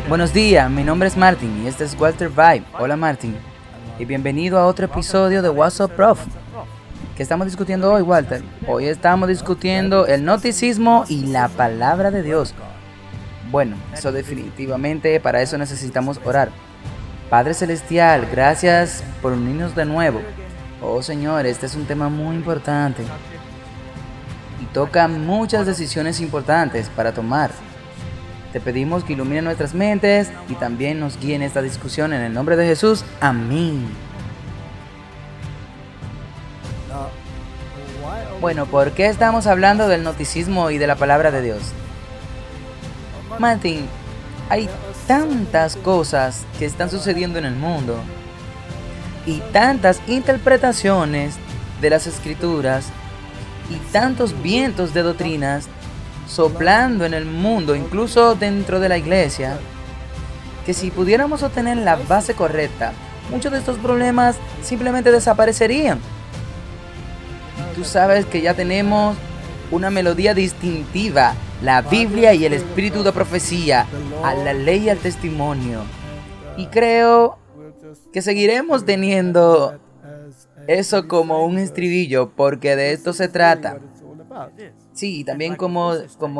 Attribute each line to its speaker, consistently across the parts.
Speaker 1: Buenos días, mi nombre es Martin y este es Walter Vibe. Hola Martin y bienvenido a otro episodio de What's Up Prof. ¿Qué estamos discutiendo hoy, Walter? Hoy estamos discutiendo el gnosticismo y la palabra de Dios. Bueno, eso definitivamente, para eso necesitamos orar. Padre Celestial, gracias por unirnos de nuevo. Oh Señor, este es un tema muy importante y toca muchas decisiones importantes para tomar. Te pedimos que ilumine nuestras mentes y también nos guíe en esta discusión en el nombre de Jesús. Amén. Bueno, ¿por qué estamos hablando del gnosticismo y de la palabra de Dios? Martín, hay tantas cosas que están sucediendo en el mundo y tantas interpretaciones de las escrituras y tantos vientos de doctrinas soplando en el mundo, incluso dentro de la iglesia, que si pudiéramos obtener la base correcta, muchos de estos problemas simplemente desaparecerían. Y tú sabes que ya tenemos una melodía distintiva, la Biblia y el espíritu de profecía, a la ley y al testimonio. Y creo que seguiremos teniendo eso como un estribillo, porque de esto se trata. Sí, también como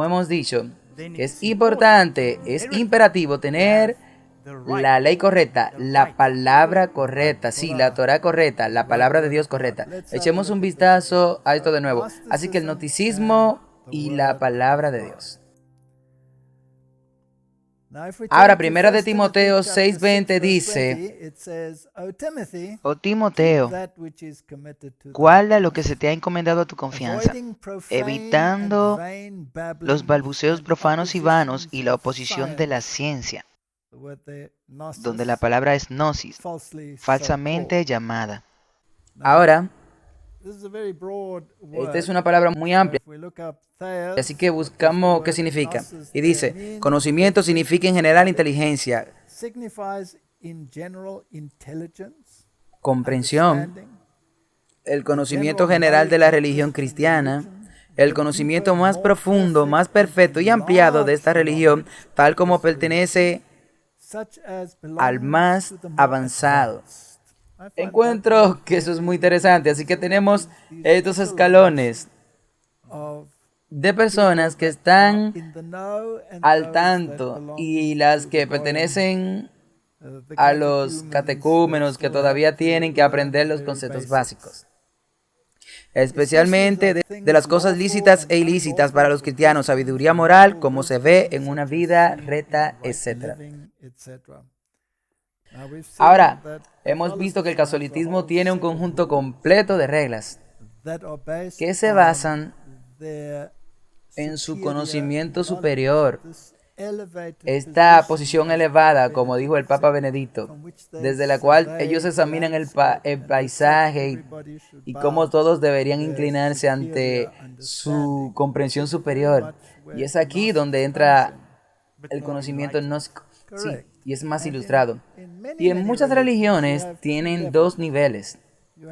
Speaker 1: hemos dicho, que es importante, es imperativo tener la ley correcta, la palabra correcta, sí, la Torah correcta, la palabra de Dios correcta. Echemos un vistazo a esto de nuevo. Así que el gnosticismo y la palabra de Dios. Ahora, primera de Timoteo 6:20 dice: Oh Timoteo, guarda lo que se te ha encomendado a tu confianza, evitando los balbuceos profanos y vanos y la oposición de la ciencia, donde la palabra es gnosis, falsamente llamada. Ahora, esta es una palabra muy amplia, así que buscamos qué significa. Y dice, conocimiento significa en general inteligencia, comprensión, el conocimiento general de la religión cristiana, el conocimiento más profundo, más perfecto y ampliado de esta religión, tal como pertenece al más avanzado. Encuentro que eso es muy interesante, así que tenemos estos escalones de personas que están al tanto y las que pertenecen a los catecúmenos que todavía tienen que aprender los conceptos básicos, especialmente de las cosas lícitas e ilícitas para los cristianos, sabiduría moral, como se ve en una vida recta, etc. Ahora, hemos visto que el catolicismo tiene un conjunto completo de reglas que se basan en su conocimiento superior, esta posición elevada, como dijo el Papa Benedicto, desde la cual ellos examinan el paisaje y cómo todos deberían inclinarse ante su comprensión superior. Y es aquí donde entra el conocimiento gnóstico, sí, y es más ilustrado. Y en muchas religiones tienen dos niveles.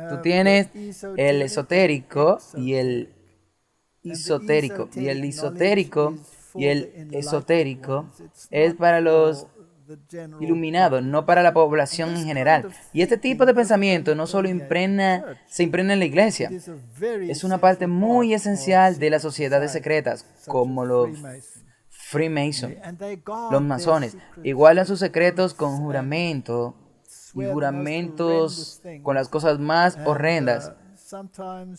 Speaker 1: Tú tienes el esotérico y el esotérico. Y el esotérico y el esotérico es para los iluminados, no para la población en general. Y este tipo de pensamiento no solo se impregna en la iglesia, es una parte muy esencial de las sociedades secretas, como los Freemason, los masones. Igualan sus secretos con juramento y juramentos con las cosas más horrendas.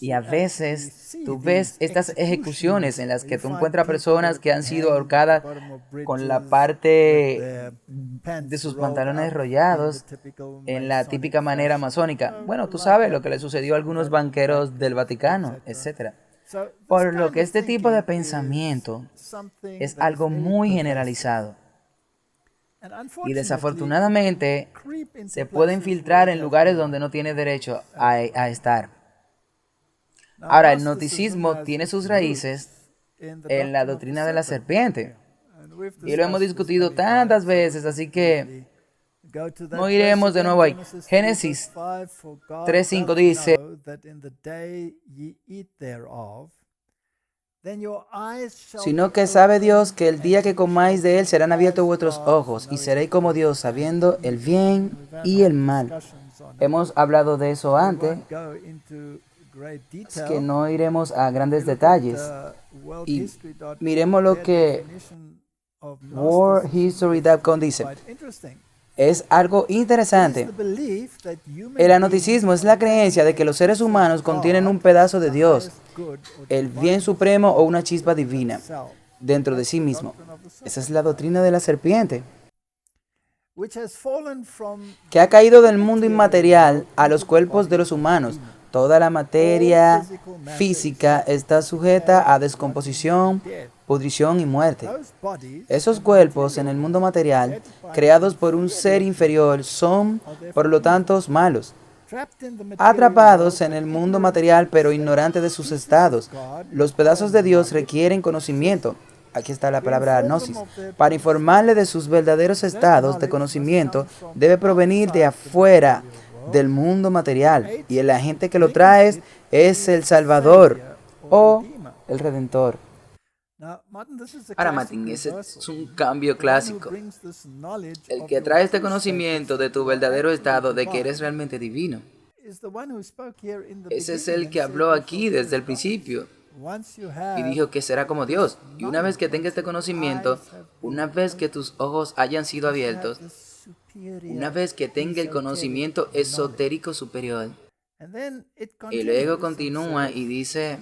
Speaker 1: Y a veces tú ves estas ejecuciones en las que tú encuentras personas que han sido ahorcadas con la parte de sus pantalones enrollados en la típica manera masónica. Bueno, tú sabes lo que le sucedió a algunos banqueros del Vaticano, etc. Por lo que este tipo de pensamiento es algo muy generalizado. Y desafortunadamente se puede infiltrar en lugares donde no tiene derecho a estar. Ahora, el gnosticismo tiene sus raíces en la doctrina de la serpiente. Y lo hemos discutido tantas veces, así que no iremos de nuevo ahí. Génesis 3:5 dice: sino que sabe Dios que el día que comáis de él serán abiertos vuestros ojos y seréis como Dios, sabiendo el bien y el mal. Hemos hablado de eso antes, es que no iremos a grandes detalles. Y miremos lo que worldhistory.com dice. Es algo interesante. El agnosticismo es la creencia de que los seres humanos contienen un pedazo de Dios, el bien supremo o una chispa divina dentro de sí mismo. Esa es la doctrina de la serpiente, que ha caído del mundo inmaterial a los cuerpos de los humanos. Toda la materia física está sujeta a descomposición, pudrición y muerte. Esos cuerpos en el mundo material, creados por un ser inferior, son, por lo tanto, malos. Atrapados en el mundo material, pero ignorantes de sus estados, los pedazos de Dios requieren conocimiento. Aquí está la palabra gnosis. Para informarle de sus verdaderos estados de conocimiento, debe provenir de afuera del mundo material, y el agente que lo trae es el Salvador o el Redentor. Ahora, Martín, ese es un cambio clásico. El que trae este conocimiento de tu verdadero estado, de que eres realmente divino. Ese es el que habló aquí desde el principio y dijo que será como Dios. Y una vez que tenga este conocimiento, una vez que tus ojos hayan sido abiertos, una vez que tenga el conocimiento esotérico superior, y luego continúa y dice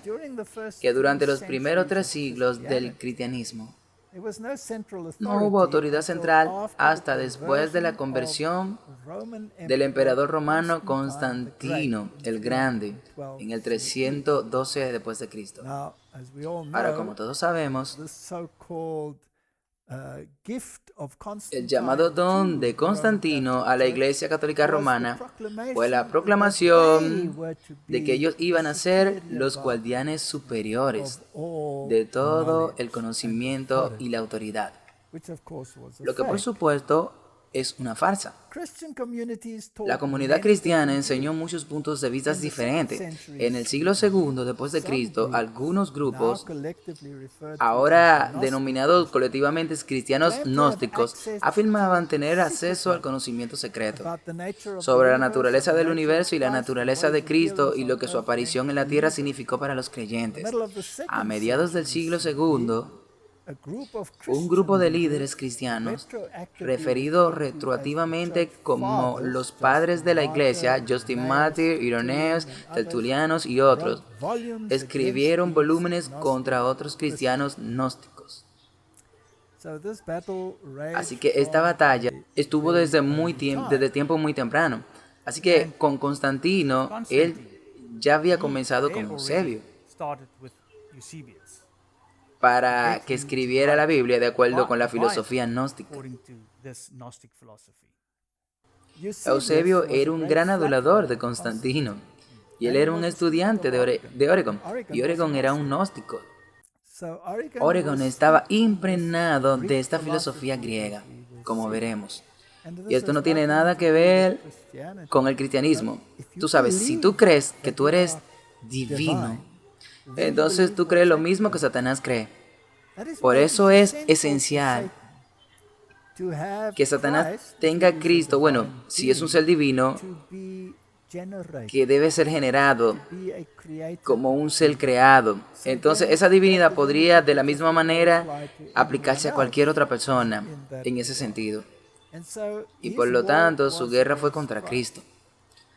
Speaker 1: que durante los primeros 3 siglos del cristianismo no hubo autoridad central hasta después de la conversión del emperador romano Constantino el Grande en el 312 después de Cristo. Ahora, como todos sabemos, el llamado don de Constantino a la Iglesia Católica Romana fue la proclamación de que ellos iban a ser los guardianes superiores de todo el conocimiento y la autoridad, lo que por supuesto es una farsa. La comunidad cristiana enseñó muchos puntos de vista diferentes. En el siglo II después de Cristo, algunos grupos, ahora denominados colectivamente cristianos gnósticos, afirmaban tener acceso al conocimiento secreto sobre la naturaleza del universo y la naturaleza de Cristo y lo que su aparición en la tierra significó para los creyentes. A mediados del siglo II, un grupo de líderes cristianos, referido retroactivamente como los padres de la Iglesia, Justin Martyr, Irenaeus, Tertulianos y otros, escribieron volúmenes contra otros cristianos gnósticos. Así que esta batalla estuvo desde tiempo muy temprano. Así que con Constantino, él ya había comenzado con Eusebio para que escribiera la Biblia de acuerdo con la filosofía gnóstica. Eusebio era un gran adulador de Constantino, y él era un estudiante de Oregon, y Oregon era un gnóstico. Oregon estaba impregnado de esta filosofía griega, como veremos. Y esto no tiene nada que ver con el cristianismo. Tú sabes, si tú crees que tú eres divino, entonces tú crees lo mismo que Satanás cree. Por eso es esencial que Satanás tenga a Cristo, bueno, si es un ser divino, que debe ser generado como un ser creado. Entonces esa divinidad podría de la misma manera aplicarse a cualquier otra persona en ese sentido. Y por lo tanto su guerra fue contra Cristo.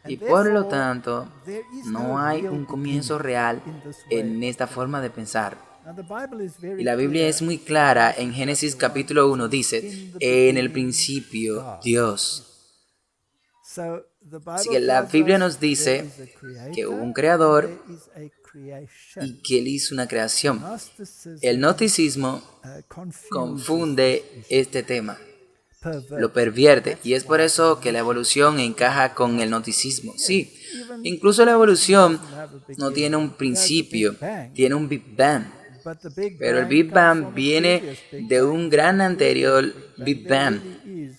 Speaker 1: Y por lo tanto, no hay un comienzo real en esta forma de pensar. Y la Biblia es muy clara. En Génesis capítulo 1 dice, en el principio, Dios. Así que la Biblia nos dice que hubo un creador y que él hizo una creación. El gnosticismo confunde este tema, lo pervierte, y es por eso que la evolución encaja con el gnosticismo. Sí, incluso la evolución no tiene un principio, tiene un Big Bang, pero el Big Bang viene de un gran anterior Big Bang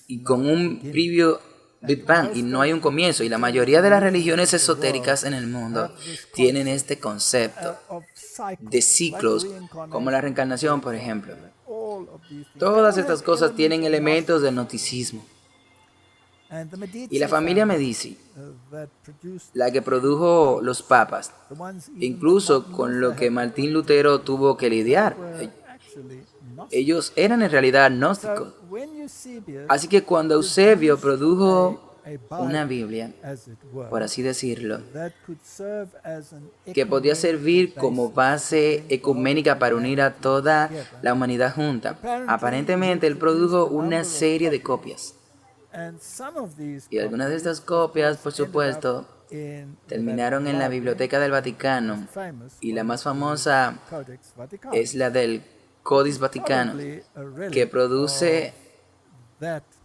Speaker 1: y con un previo Big Bang, y no hay un comienzo. Y la mayoría de las religiones esotéricas en el mundo tienen este concepto de ciclos, como la reencarnación, por ejemplo. Todas estas cosas tienen elementos del gnosticismo. Y la familia Medici, la que produjo los papas, incluso con lo que Martín Lutero tuvo que lidiar, ellos eran en realidad agnósticos. Así que cuando Eusebio produjo una Biblia, por así decirlo, que podía servir como base ecuménica para unir a toda la humanidad junta, aparentemente él produjo una serie de copias. Y algunas de estas copias, por supuesto, terminaron en la Biblioteca del Vaticano, y la más famosa es la del Codex Vaticano, que produce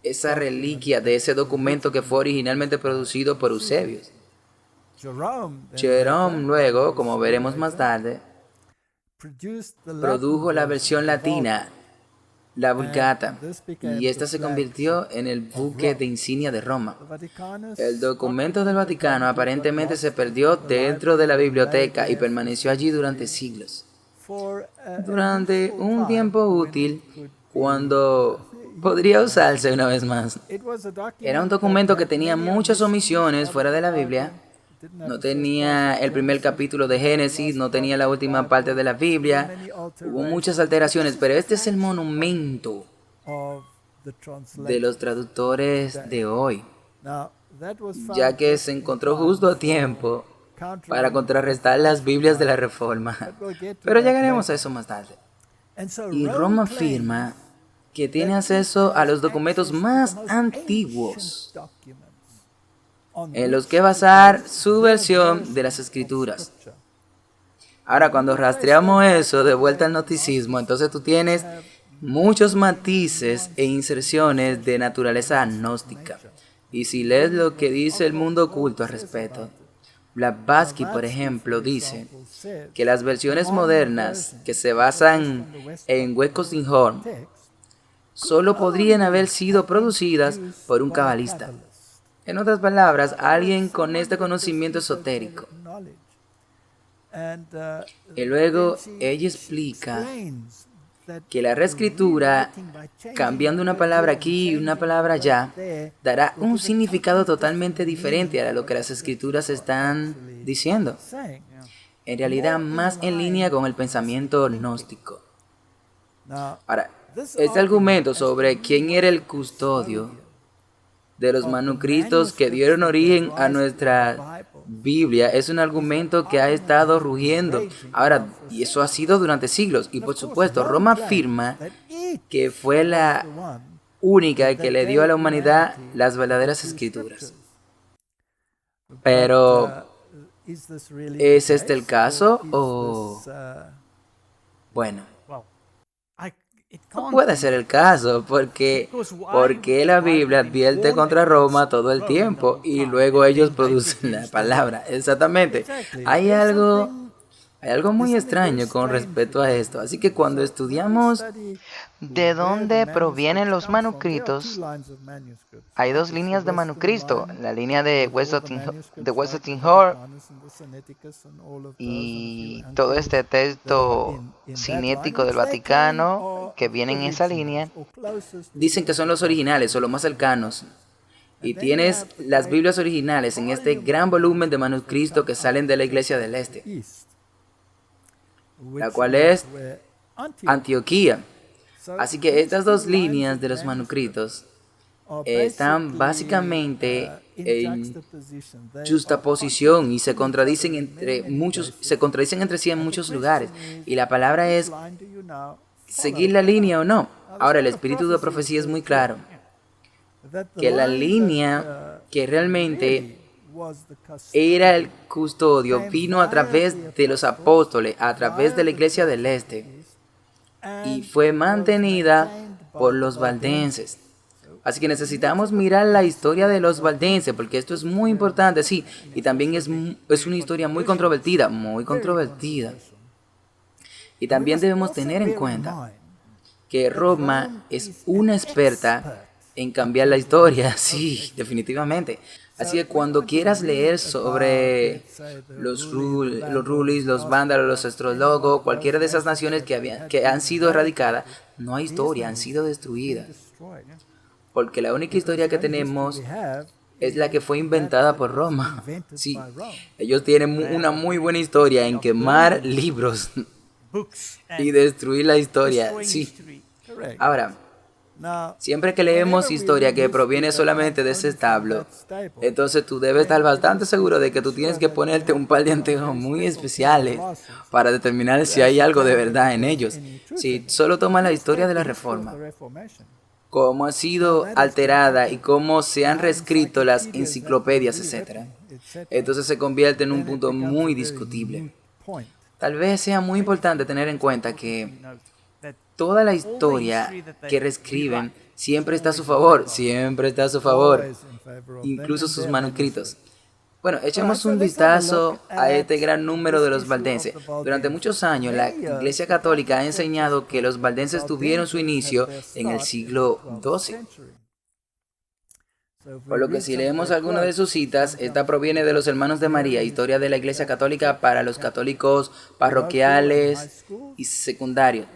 Speaker 1: esa reliquia de ese documento que fue originalmente producido por Eusebio. Jerome luego, como veremos más tarde, produjo la versión latina, la Vulgata, y esta se convirtió en el buque de insignia de Roma. El documento del Vaticano aparentemente se perdió dentro de la biblioteca y permaneció allí durante siglos. Durante un tiempo útil, cuando podría usarse una vez más. Era un documento que tenía muchas omisiones fuera de la Biblia. No tenía el primer capítulo de Génesis, no tenía la última parte de la Biblia. Hubo muchas alteraciones, pero este es el monumento de los traductores de hoy, ya que se encontró justo a tiempo para contrarrestar las Biblias de la Reforma. Pero llegaremos a eso más tarde. Y Roma afirma que tiene acceso a los documentos más antiguos en los que basar su versión de las Escrituras. Ahora, cuando rastreamos eso de vuelta al gnosticismo, entonces tú tienes muchos matices e inserciones de naturaleza agnóstica. Y si lees lo que dice el mundo oculto al respecto, Blavatsky, por ejemplo, dice que las versiones modernas que se basan en Westcott-Horn solo podrían haber sido producidas por un cabalista. En otras palabras, alguien con este conocimiento esotérico. Y luego ella explica que la reescritura, cambiando una palabra aquí y una palabra allá, dará un significado totalmente diferente a lo que las escrituras están diciendo. En realidad, más en línea con el pensamiento gnóstico. Ahora, este argumento sobre quién era el custodio de los manuscritos que dieron origen a nuestra Biblia es un argumento que ha estado rugiendo. Ahora, y eso ha sido durante siglos. Y por supuesto, Roma afirma que fue la única que le dio a la humanidad las verdaderas escrituras. Pero, ¿es este el caso o...? Bueno, no puede ser el caso, porque la Biblia advierte contra Roma todo el tiempo y luego ellos producen la palabra. Exactamente. Hay algo muy extraño con respecto a esto. Así que cuando estudiamos de dónde provienen los manuscritos, hay dos líneas de manuscrito. La línea de Westcott-Horn y todo este texto cinético del Vaticano que viene en esa línea. Dicen que son los originales o los más cercanos. Y tienes las Biblias originales en este gran volumen de manuscritos que salen de la Iglesia del Este, la cual es Antioquía. Así que estas dos líneas de los manuscritos están básicamente en juxtaposición y se contradicen entre sí en muchos lugares. Y la palabra es seguir la línea o no. Ahora, el espíritu de profecía es muy claro, que la línea que realmente era el custodio vino a través de los apóstoles, a través de la Iglesia del Este, y fue mantenida por los valdenses. Así que necesitamos mirar la historia de los valdenses, porque esto es muy importante, sí, y también es una historia muy controvertida. Y también debemos tener en cuenta que Roma es una experta en cambiar la historia, sí, definitivamente. Así que cuando quieras leer sobre los Rulis, los Vándalos, los Astrólogos, cualquiera de esas naciones que han sido erradicadas, no hay historia, han sido destruidas. Porque la única historia que tenemos es la que fue inventada por Roma. Sí, ellos tienen una muy buena historia en quemar libros y destruir la historia. Sí. Ahora, siempre que leemos historia que proviene solamente de ese establo, entonces tú debes estar bastante seguro de que tú tienes que ponerte un par de anteojos muy especiales para determinar si hay algo de verdad en ellos. Si solo tomas la historia de la Reforma, cómo ha sido alterada y cómo se han reescrito las enciclopedias, etc., entonces se convierte en un punto muy discutible. Tal vez sea muy importante tener en cuenta que toda la historia que reescriben siempre está a su favor, incluso sus manuscritos. Bueno, echemos un vistazo a este gran número de los valdenses. Durante muchos años, la Iglesia Católica ha enseñado que los valdenses tuvieron su inicio en el siglo XII. Por lo que si leemos alguna de sus citas, esta proviene de los Hermanos de María, Historia de la Iglesia Católica para los católicos parroquiales y secundarios.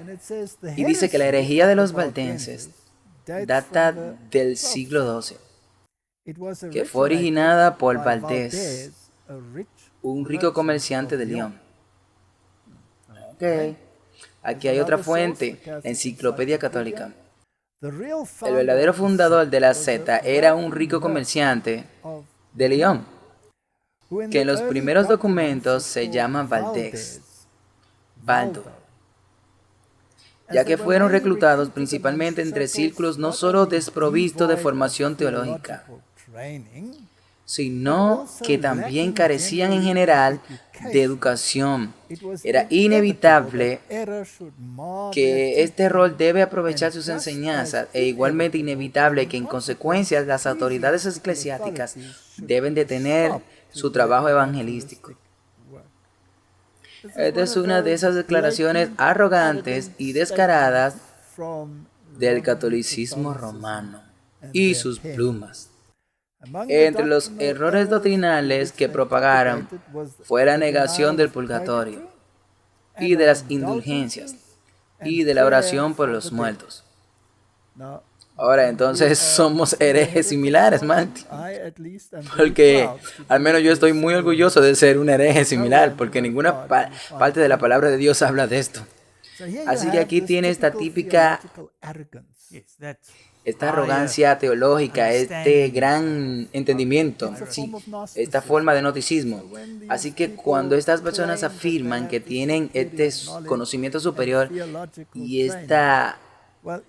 Speaker 1: Y dice que la herejía de los valdenses data del siglo XII, que fue originada por Valdés, un rico comerciante de Lyon. Ok, aquí hay otra fuente, Enciclopedia Católica. El verdadero fundador de la secta era un rico comerciante de Lyon, que en los primeros documentos se llama Valdés, Baldo, ya que fueron reclutados principalmente entre círculos no solo desprovistos de formación teológica, sino que también carecían en general de educación. Era inevitable que este rol debe aprovechar sus enseñanzas e igualmente inevitable que en consecuencia las autoridades eclesiásticas deben de tener su trabajo evangelístico. Esta es una de esas declaraciones arrogantes y descaradas del catolicismo romano y sus plumas. Entre los errores doctrinales que propagaron fue la negación del purgatorio y de las indulgencias y de la oración por los muertos. Ahora, entonces somos herejes similares, Marty. Porque al menos yo estoy muy orgulloso de ser un hereje similar, porque ninguna parte de la palabra de Dios habla de esto. Así que aquí tiene esta típica, esta arrogancia teológica, este gran entendimiento, sí, esta forma de gnosticismo. Así que cuando estas personas afirman que tienen este conocimiento superior y esta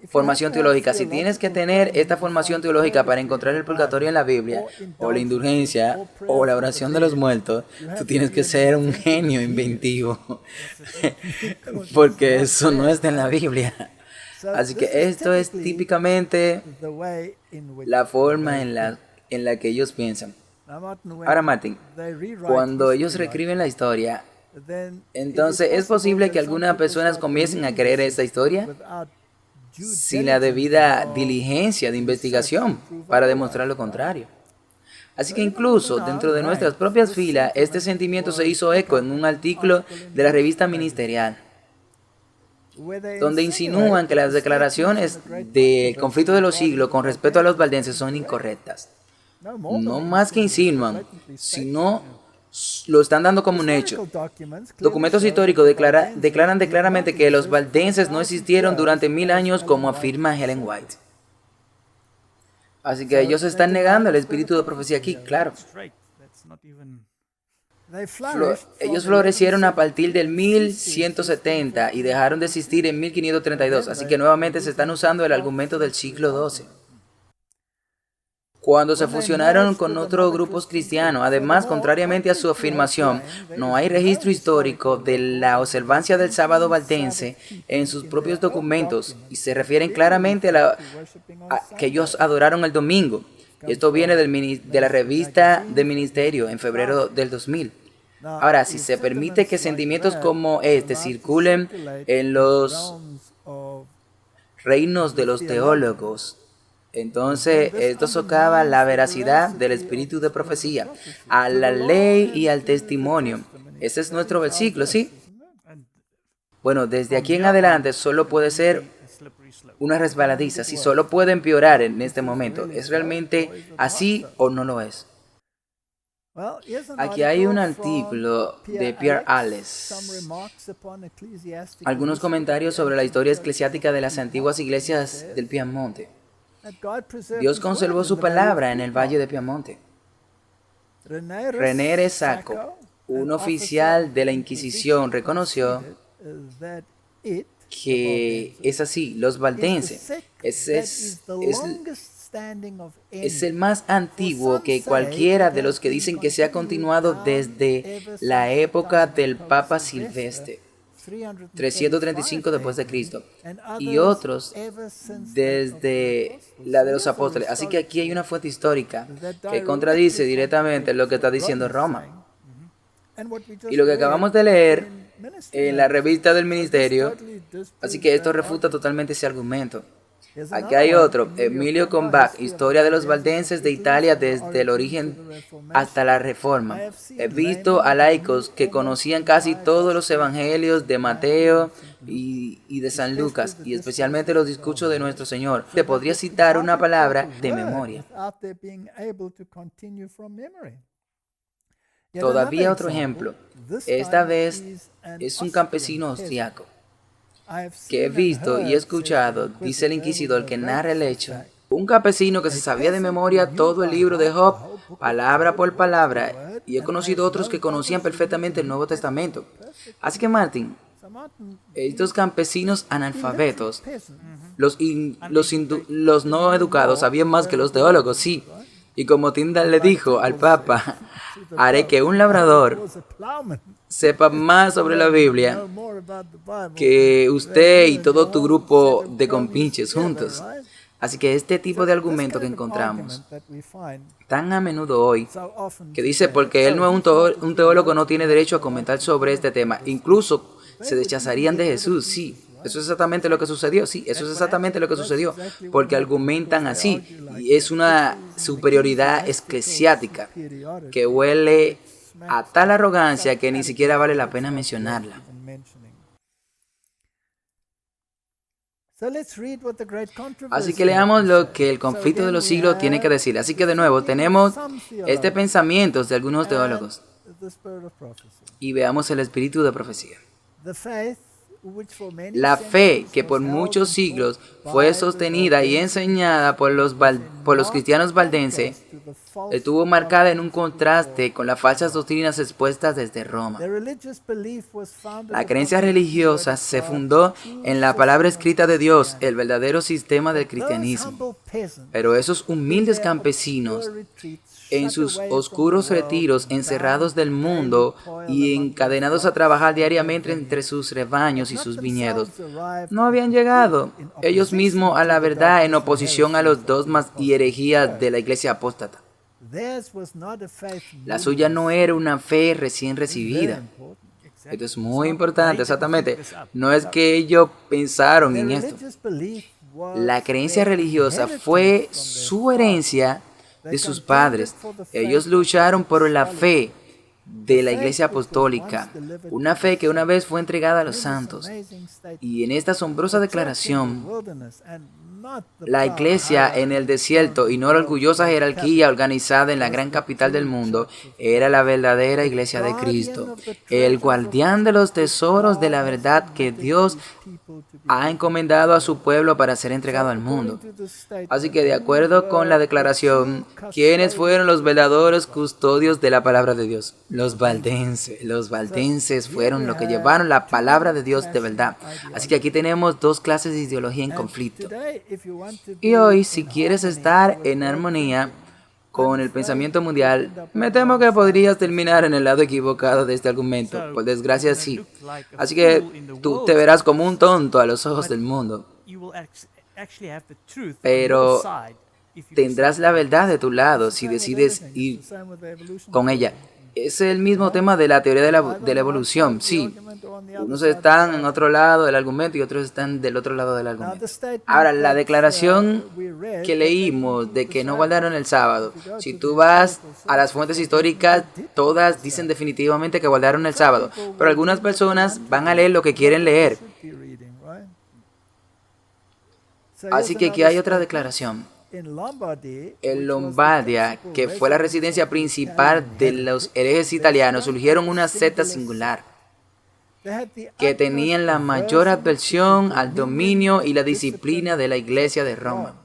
Speaker 1: formación teológica, si tienes que tener esta formación teológica para encontrar el purgatorio en la Biblia, o la indulgencia, o la oración de los muertos, tú tienes que ser un genio inventivo, porque eso no está en la Biblia. Así que esto es típicamente la forma en la que ellos piensan. Ahora, Martin, cuando ellos reescriben la historia, entonces es posible que algunas personas comiencen a creer esta historia sin la debida diligencia de investigación para demostrar lo contrario. Así que incluso dentro de nuestras propias filas, este sentimiento se hizo eco en un artículo de la revista Ministerial, donde insinúan que las declaraciones del conflicto de los siglos con respecto a los valdenses son incorrectas. No más que insinúan, sino lo están dando como un hecho. Documentos históricos declaran claramente que los valdenses no existieron durante 1000 años, como afirma Ellen White. Así que ellos están negando el espíritu de profecía aquí, claro. Ellos florecieron a partir del 1170 y dejaron de existir en 1532, así que nuevamente se están usando el argumento del siglo XII. Cuando se fusionaron con otros grupos cristianos, además, contrariamente a su afirmación, no hay registro histórico de la observancia del sábado valdense en sus propios documentos y se refieren claramente a que ellos adoraron el domingo. Esto viene de la revista de Ministerio en febrero del 2000. Ahora, si se permite que sentimientos como este circulen en los reinos de los teólogos, Entonces, esto socava la veracidad del espíritu de profecía, a la ley y al testimonio. Ese es nuestro versículo, ¿sí? Bueno, desde aquí en adelante solo puede ser una resbaladiza, sí, solo puede empeorar en este momento. ¿Es realmente así o no lo es? Aquí hay un artículo de Pierre Alès, algunos comentarios sobre la historia eclesiástica de las antiguas iglesias del Piamonte. Dios conservó su palabra en el Valle de Piamonte. René Rezaco, un oficial de la Inquisición, reconoció que es así, los valdenses es el más antiguo que cualquiera de los que dicen que se ha continuado desde la época del Papa Silvestre, 335 después de Cristo, y otros desde la de los apóstoles. Así que aquí hay una fuente histórica que contradice directamente lo que está diciendo Roma. Y lo que acabamos de leer en la revista del ministerio, así que esto refuta totalmente ese argumento. Aquí hay otro, Emilio Combach, Historia de los Valdenses de Italia desde el origen hasta la Reforma. He visto a laicos que conocían casi todos los evangelios de Mateo y de San Lucas, y especialmente los discursos de nuestro Señor. Te podría citar una palabra de memoria. Todavía otro ejemplo, esta vez es un campesino austriaco que he visto y he escuchado, dice el inquisidor que narra el hecho, un campesino que se sabía de memoria todo el libro de Job, palabra por palabra, y he conocido otros que conocían perfectamente el Nuevo Testamento. Así que Martin, estos campesinos analfabetos, los no educados sabían más que los teólogos, sí. Y como Tyndale le dijo al Papa, haré que un labrador sepa más sobre la Biblia que usted y todo tu grupo de compinches juntos. Así que este tipo de argumento que encontramos tan a menudo hoy, que dice porque él no es un teólogo, no tiene derecho a comentar sobre este tema. Incluso se rechazarían de Jesús, sí. Eso es exactamente lo que sucedió, sí, eso es exactamente lo que sucedió, porque argumentan así, y es una superioridad eclesiástica que huele a tal arrogancia que ni siquiera vale la pena mencionarla. Así que leamos lo que el conflicto de los siglos tiene que decir. Así que de nuevo tenemos este pensamiento de algunos teólogos y veamos el espíritu de profecía. La fe que por muchos siglos fue sostenida y enseñada por los cristianos valdenses estuvo marcada en un contraste con las falsas doctrinas expuestas desde Roma. La creencia religiosa se fundó en la palabra escrita de Dios, el verdadero sistema del cristianismo. Pero esos humildes campesinos, en sus oscuros retiros, encerrados del mundo y encadenados a trabajar diariamente entre sus rebaños y sus viñedos, no habían llegado ellos mismos a la verdad en oposición a los dogmas y herejías de la iglesia apóstata. La suya no era una fe recién recibida. Esto es muy importante, exactamente. No es que ellos pensaron en esto. La creencia religiosa fue su herencia de sus padres. Ellos lucharon por la fe de la iglesia apostólica, una fe que una vez fue entregada a los santos. Y en esta asombrosa declaración, la iglesia en el desierto y no la orgullosa jerarquía organizada en la gran capital del mundo era la verdadera iglesia de Cristo, el guardián de los tesoros de la verdad que Dios ha encomendado a su pueblo para ser entregado al mundo. Así que de acuerdo con la declaración, ¿quiénes fueron los verdaderos custodios de la palabra de Dios? Los valdenses. Los valdenses fueron los que llevaron la palabra de Dios de verdad. Así que aquí tenemos dos clases de ideología en conflicto. Y hoy, si quieres estar en armonía con el pensamiento mundial, me temo que podrías terminar en el lado equivocado de este argumento. Por desgracia, sí. Así que tú te verás como un tonto a los ojos del mundo. Pero tendrás la verdad de tu lado si decides ir con ella. es el mismo tema de la teoría de la evolución. Sí, unos están en otro lado del argumento y otros están del otro lado del argumento. Ahora, la declaración que leímos de que no guardaron el sábado, si tú vas a las fuentes históricas, todas dicen definitivamente que guardaron el sábado, pero algunas personas van a leer lo que quieren leer. Así que aquí hay otra declaración. En Lombardia, que fue la residencia principal de los herejes italianos, surgieron una secta singular que tenían la mayor adversión al dominio y la disciplina de la Iglesia de Roma.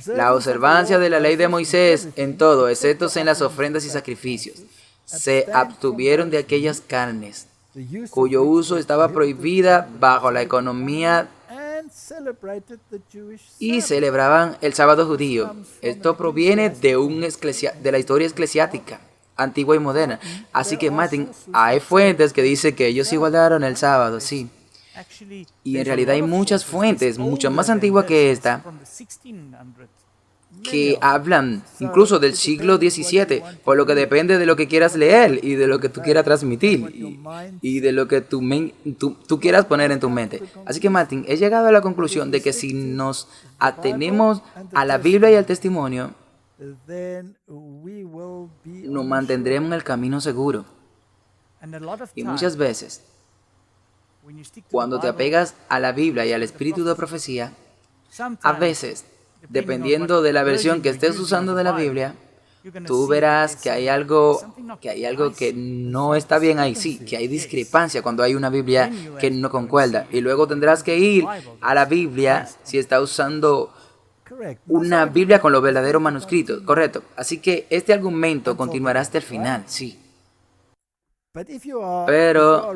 Speaker 1: La observancia de la ley de Moisés en todo, excepto en las ofrendas y sacrificios, se abstuvieron de aquellas carnes cuyo uso estaba prohibida bajo la economía y celebraban el sábado judío. Esto proviene de la historia eclesiástica, antigua y moderna. Así que, Martin, hay fuentes que dicen que ellos sí guardaron el sábado, sí. Y en realidad hay muchas fuentes, mucho más antiguas que esta, que hablan incluso del siglo XVII, por lo que depende de lo que quieras leer y de lo que tú quieras transmitir y de lo que tú quieras poner en tu mente. Así que, Martin, he llegado a la conclusión de que si nos atenemos a la Biblia y al testimonio, nos mantendremos en el camino seguro. Y muchas veces, cuando te apegas a la Biblia y al espíritu de profecía, a veces, dependiendo de la versión que estés usando de la Biblia, tú verás que hay algo que no está bien ahí, sí, que hay discrepancia cuando hay una Biblia que no concuerda. Y luego tendrás que ir a la Biblia si está usando una Biblia con los verdaderos manuscritos, correcto. Así que este argumento continuará hasta el final, sí. Pero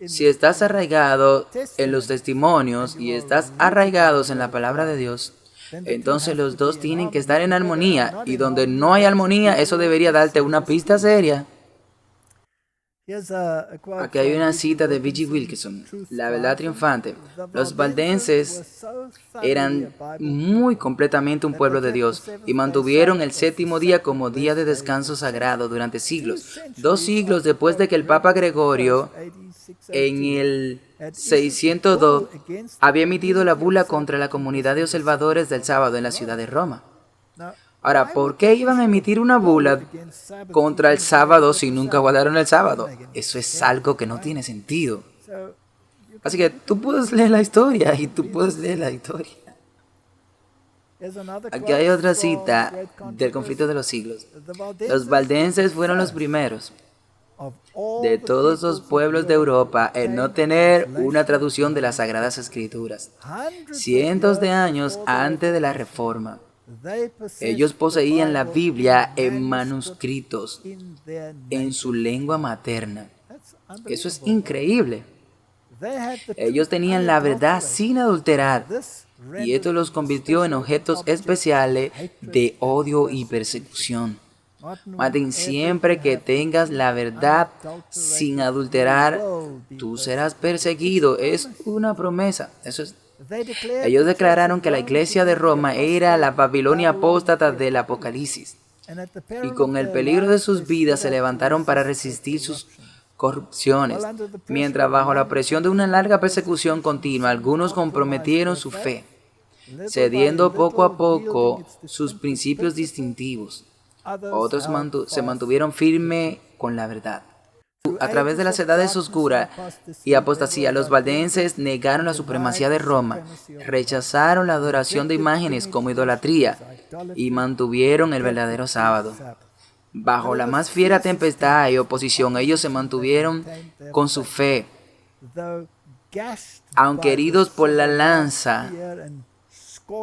Speaker 1: si estás arraigado en los testimonios y estás arraigados en la palabra de Dios, entonces los dos tienen que estar en armonía, y donde no hay armonía, eso debería darte una pista seria. Aquí hay una cita de B.G. Wilkinson, La verdad triunfante. Los valdenses eran muy completamente un pueblo de Dios y mantuvieron el séptimo día como día de descanso sagrado durante siglos. 2 siglos después de que el Papa Gregorio, en el 602, había emitido la bula contra la comunidad de observadores del sábado en la ciudad de Roma. Ahora, ¿por qué iban a emitir una bula contra el sábado si nunca guardaron el sábado? Eso es algo que no tiene sentido. Así que tú puedes leer la historia y tú puedes leer la historia. Aquí hay otra cita del conflicto de los siglos. Los valdenses fueron los primeros de todos los pueblos de Europa en no tener una traducción de las Sagradas Escrituras. Cientos de años antes de la Reforma, ellos poseían la Biblia en manuscritos en su lengua materna. Eso es increíble. Ellos tenían la verdad sin adulterar, y esto los convirtió en objetos especiales de odio y persecución. Martin, siempre que tengas la verdad sin adulterar, tú serás perseguido. Es una promesa. Ellos declararon que la iglesia de Roma era la Babilonia apóstata del Apocalipsis, y con el peligro de sus vidas se levantaron para resistir sus corrupciones. Mientras bajo la presión de una larga persecución continua, algunos comprometieron su fe, cediendo poco a poco sus principios distintivos. Otros se mantuvieron firmes con la verdad. A través de las edades oscuras y apostasía, los valdenses negaron la supremacía de Roma, rechazaron la adoración de imágenes como idolatría y mantuvieron el verdadero sábado. Bajo la más fiera tempestad y oposición, ellos se mantuvieron con su fe. Aunque heridos por la lanza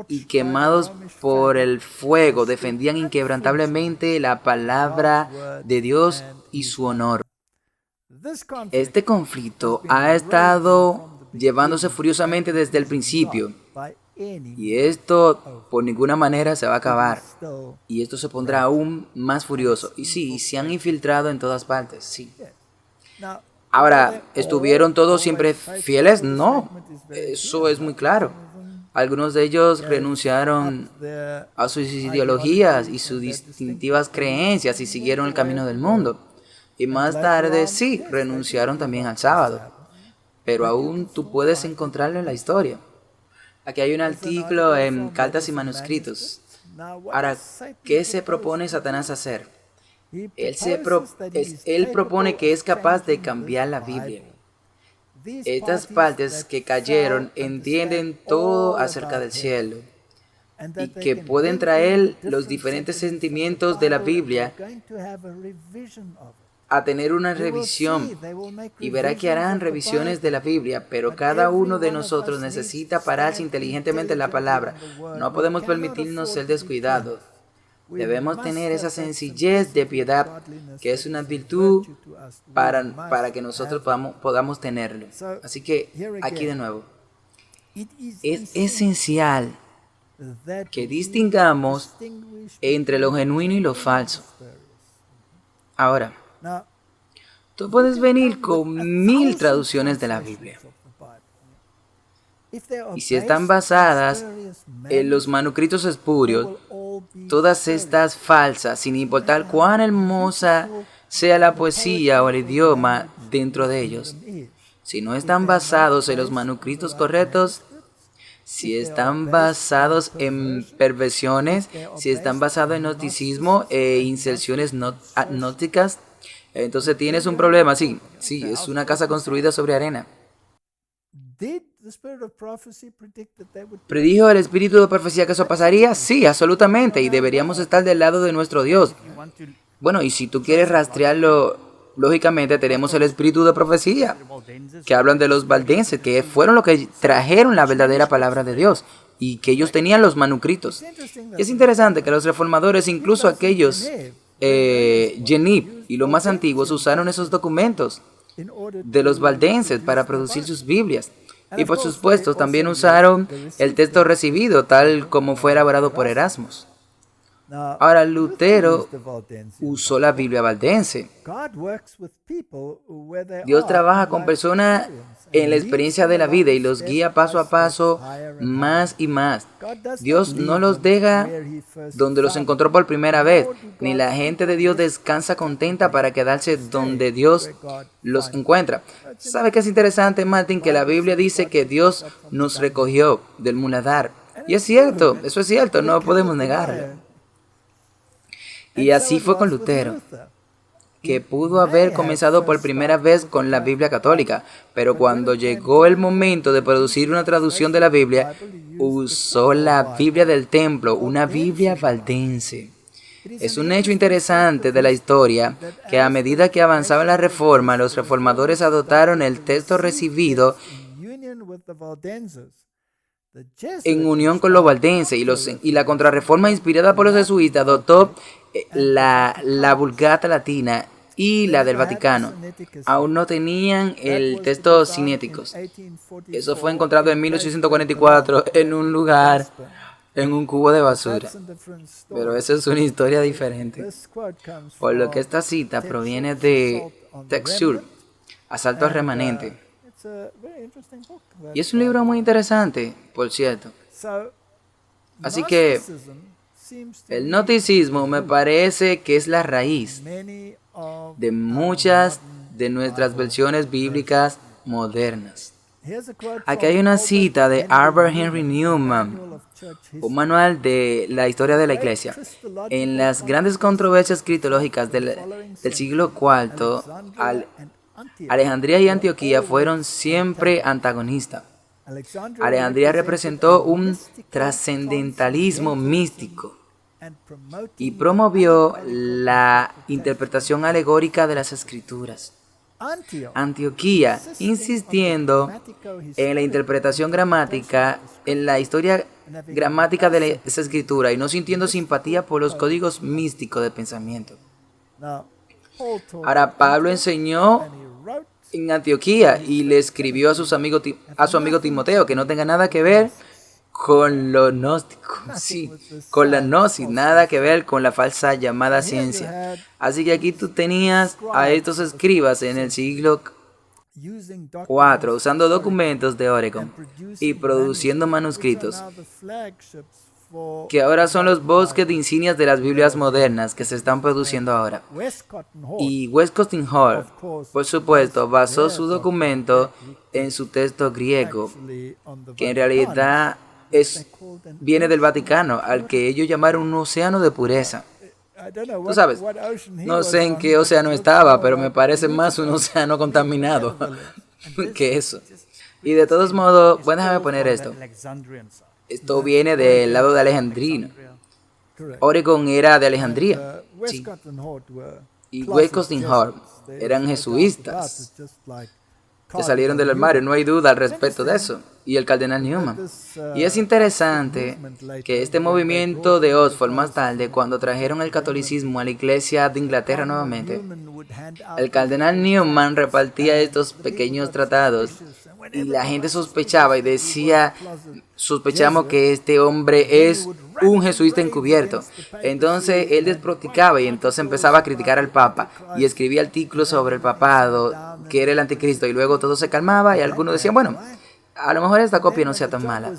Speaker 1: y quemados por el fuego, defendían inquebrantablemente la palabra de Dios y su honor. Este conflicto ha estado llevándose furiosamente desde el principio, y esto por ninguna manera se va a acabar, y esto se pondrá aún más furioso. Y sí, se han infiltrado en todas partes, sí. Ahora, ¿estuvieron todos siempre fieles? No, eso es muy claro. Algunos de ellos renunciaron a sus ideologías y sus distintivas creencias y siguieron el camino del mundo. Y más tarde, sí, renunciaron también al sábado. Pero aún tú puedes encontrarlo en la historia. Aquí hay un artículo en Cartas y Manuscritos. Ahora, ¿qué se propone Satanás hacer? Él propone que es capaz de cambiar la Biblia. Estas partes que cayeron entienden todo acerca del cielo y que pueden traer los diferentes sentimientos de la Biblia a tener una revisión, y verá que harán revisiones de la Biblia, pero cada uno de nosotros necesita pararse inteligentemente en la palabra. No podemos permitirnos ser descuidados. Debemos tener esa sencillez de piedad, que es una virtud para que nosotros podamos tenerlo. Así que, aquí de nuevo, es esencial que distingamos entre lo genuino y lo falso. Ahora, tú puedes venir con 1000 traducciones de la Biblia. Y si están basadas en los manuscritos espurios, todas estas falsas, sin importar cuán hermosa sea la poesía o el idioma dentro de ellos, si no están basados en los manuscritos correctos, si están basados en perversiones, si están basados en gnosticismo e inserciones gnósticas, entonces tienes un problema. Sí, es una casa construida sobre arena. ¿Predijo el espíritu de profecía que eso pasaría? Sí, absolutamente, y deberíamos estar del lado de nuestro Dios. Bueno, y si tú quieres rastrearlo, lógicamente tenemos el espíritu de profecía, que hablan de los valdenses, que fueron los que trajeron la verdadera palabra de Dios, y que ellos tenían los manuscritos. Es interesante que los reformadores, incluso aquellos Genip y los más antiguos, usaron esos documentos de los valdenses para producir sus Biblias. Y por supuesto también usaron el texto recibido tal como fue elaborado por Erasmus. Ahora Lutero usó la Biblia valdense. Dios trabaja con personas en la experiencia de la vida y los guía paso a paso más y más. Dios no los deja donde los encontró por primera vez, ni la gente de Dios descansa contenta para quedarse donde Dios los encuentra. ¿Sabe qué es interesante, Martin? Que la Biblia dice que Dios nos recogió del muladar. Y es cierto, eso es cierto, no podemos negarlo. Y así fue con Lutero, que pudo haber comenzado por primera vez con la Biblia católica, pero cuando llegó el momento de producir una traducción de la Biblia, usó la Biblia del templo, una Biblia valdense. Es un hecho interesante de la historia que a medida que avanzaba la reforma, los reformadores adoptaron el texto recibido en unión con los valdenses, y la contrarreforma inspirada por los jesuitas adoptó la Vulgata latina y la del Vaticano. Aún no tenían el texto cinéticos. Eso fue encontrado en 1844 en un lugar, en un cubo de basura. Pero esa es una historia diferente. Por lo que esta cita proviene de Texture, Asalto al Remanente. Y es un libro muy interesante, por cierto. Así que el gnosticismo me parece que es la raíz de muchas de nuestras versiones bíblicas modernas. Aquí hay una cita de Albert Henry Newman, un manual de la historia de la Iglesia. En las grandes controversias cristológicas del siglo IV, Alejandría y Antioquía fueron siempre antagonistas. Alejandría representó un trascendentalismo místico y promovió la interpretación alegórica de las Escrituras. Antioquía, insistiendo en la interpretación gramática, en la historia gramática de esa escritura y no sintiendo simpatía por los códigos místicos de pensamiento. Ahora, Pablo enseñó en Antioquía y le escribió a su amigo Timoteo que no tenga nada que ver con lo gnóstico, sí, con la gnosis, nada que ver con la falsa llamada ciencia. Así que aquí tú tenías a estos escribas en el siglo 4. Usando documentos de Oregon y produciendo manuscritos, que ahora son los bosques de insignias de las Biblias modernas que se están produciendo ahora. Y Westcott Hall, por supuesto, basó su documento en su texto griego, que en realidad viene del Vaticano, al que ellos llamaron un océano de pureza. Tú sabes, no sé en qué océano estaba, pero me parece más un océano contaminado que eso. Y de todos modos, bueno, déjame poner esto. Esto viene del lado de Alejandría. Oregon era de Alejandría. Sí. Y Westcott Hall eran jesuitas que salieron del armario, no hay duda al respecto de eso. Y el cardenal Newman. Y es interesante que este movimiento de Oxford más tarde, cuando trajeron el catolicismo a la iglesia de Inglaterra nuevamente, el cardenal Newman repartía estos pequeños tratados y la gente sospechaba y decía, sospechamos que este hombre es un jesuita encubierto. Entonces él desproticaba y entonces empezaba a criticar al Papa y escribía artículos sobre el papado, que era el anticristo, y luego todo se calmaba y algunos decían, bueno, a lo mejor esta copia no sea tan mala.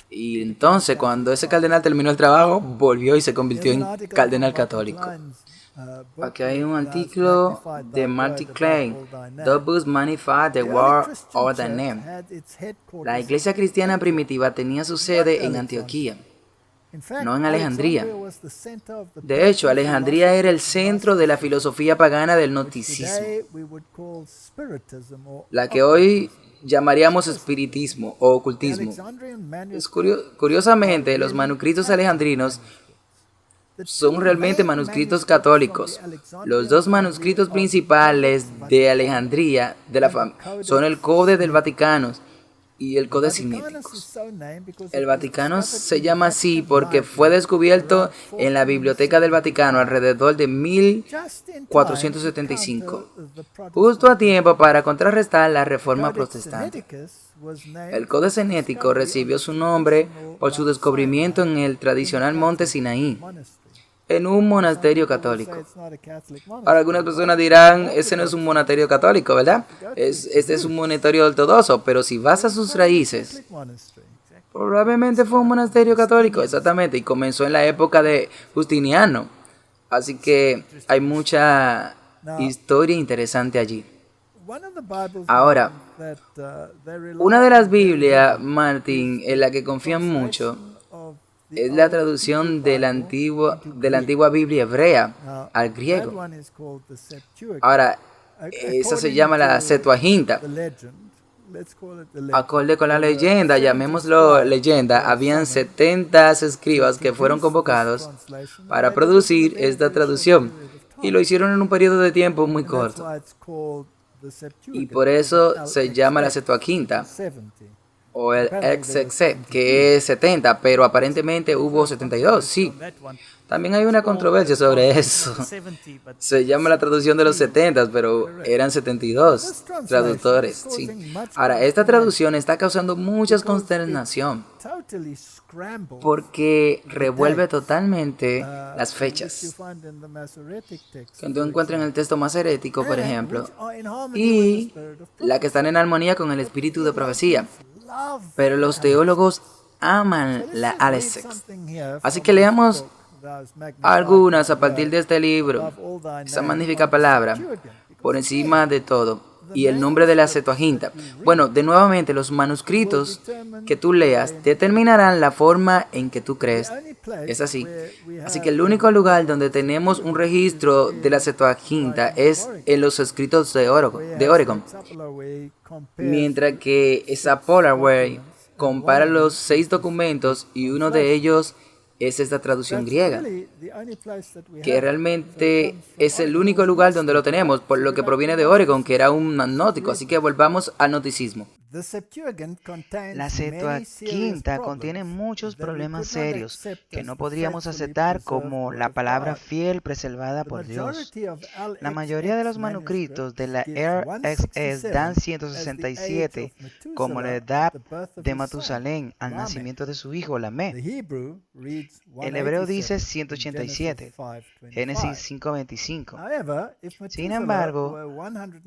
Speaker 1: Y entonces cuando ese cardenal terminó el trabajo, volvió y se convirtió en cardenal católico. Aquí hay un artículo de Martin Klein, "The books magnify the word or the name". La iglesia cristiana primitiva tenía su sede en Antioquía, no en Alejandría. De hecho, Alejandría era el centro de la filosofía pagana del gnosticismo, la que hoy llamaríamos espiritismo o ocultismo. Curiosamente, los manuscritos alejandrinos son realmente manuscritos católicos. Los dos manuscritos principales de Alejandría son el Códice del Vaticano y el Códice Sinético. El Vaticano se llama así porque fue descubierto en la Biblioteca del Vaticano alrededor de 1475, justo a tiempo para contrarrestar la Reforma Protestante. El Códice Sinético recibió su nombre por su descubrimiento en el tradicional monte Sinaí, en un monasterio católico. Ahora algunas personas dirán, ese no es un monasterio católico, ¿verdad? Este es un monasterio ortodoxo, pero si vas a sus raíces, probablemente fue un monasterio católico, exactamente, y comenzó en la época de Justiniano. Así que hay mucha historia interesante allí. Ahora, una de las Biblias, Martín, en la que confían mucho, es la traducción de la antigua Biblia hebrea al griego. Ahora, esa se llama la Septuaginta. Acorde con la leyenda, llamémoslo leyenda, habían 70 escribas que fueron convocados para producir esta traducción y lo hicieron en un periodo de tiempo muy corto. Y por eso se llama la Septuaginta o el XXC, que es 70, pero aparentemente hubo 72, sí. También hay una controversia sobre eso. Se llama la traducción de los 70, pero eran 72 traductores, sí. Ahora, esta traducción está causando mucha consternación porque revuelve totalmente las fechas que tú encuentras en el texto masorético, por ejemplo, y la que están en armonía con el espíritu de profecía. Pero los teólogos aman la Alesex. Así que leamos algunas a partir de este libro, esa magnífica palabra, por encima de todo, y el nombre de la Septuaginta. Bueno, de nuevamente, los manuscritos que tú leas determinarán la forma en que tú crees. Es así. Así que el único lugar donde tenemos un registro de la Septuaginta es en los escritos de Oregon. Mientras que esa Polarway compara los 6 documentos y uno de ellos es esta traducción griega, que realmente es el único lugar donde lo tenemos, por lo que proviene de Oregon, que era un gnóstico. Así que volvamos al gnosticismo. La Septuaginta contiene muchos problemas serios que no podríamos aceptar, como la palabra fiel preservada por Dios. La mayoría de los manuscritos de la RSS dan 167 como la edad de Matusalén al nacimiento de su hijo Lamé. El hebreo dice 187, Génesis 5:25. Sin embargo,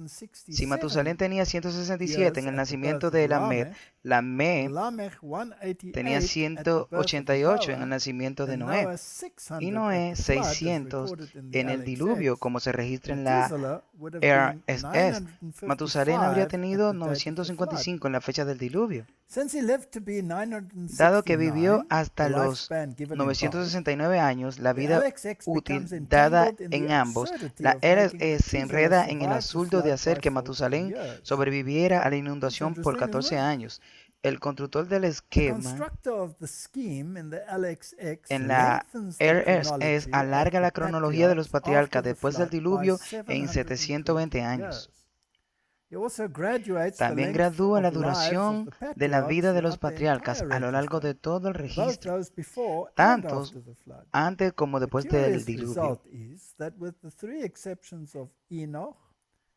Speaker 1: si Matusalén tenía 167 en el nacimiento de Lamé, Lamé tenía 188 en el nacimiento de Noé, y Noé 600 en el diluvio, como se registra en la RSS. Matusalén habría tenido 955 en la fecha del diluvio. Dado que vivió hasta los 969 años, la vida útil dada en ambos, la RSS se enreda en el asunto de hacer que Matusalén sobreviviera a la inundación por 14 años. El constructor del esquema en la RSS alarga la cronología de los patriarcas después del diluvio en 720 años. También gradúa la duración de la vida de los patriarcas a lo largo de todo el registro, tanto antes como después del diluvio.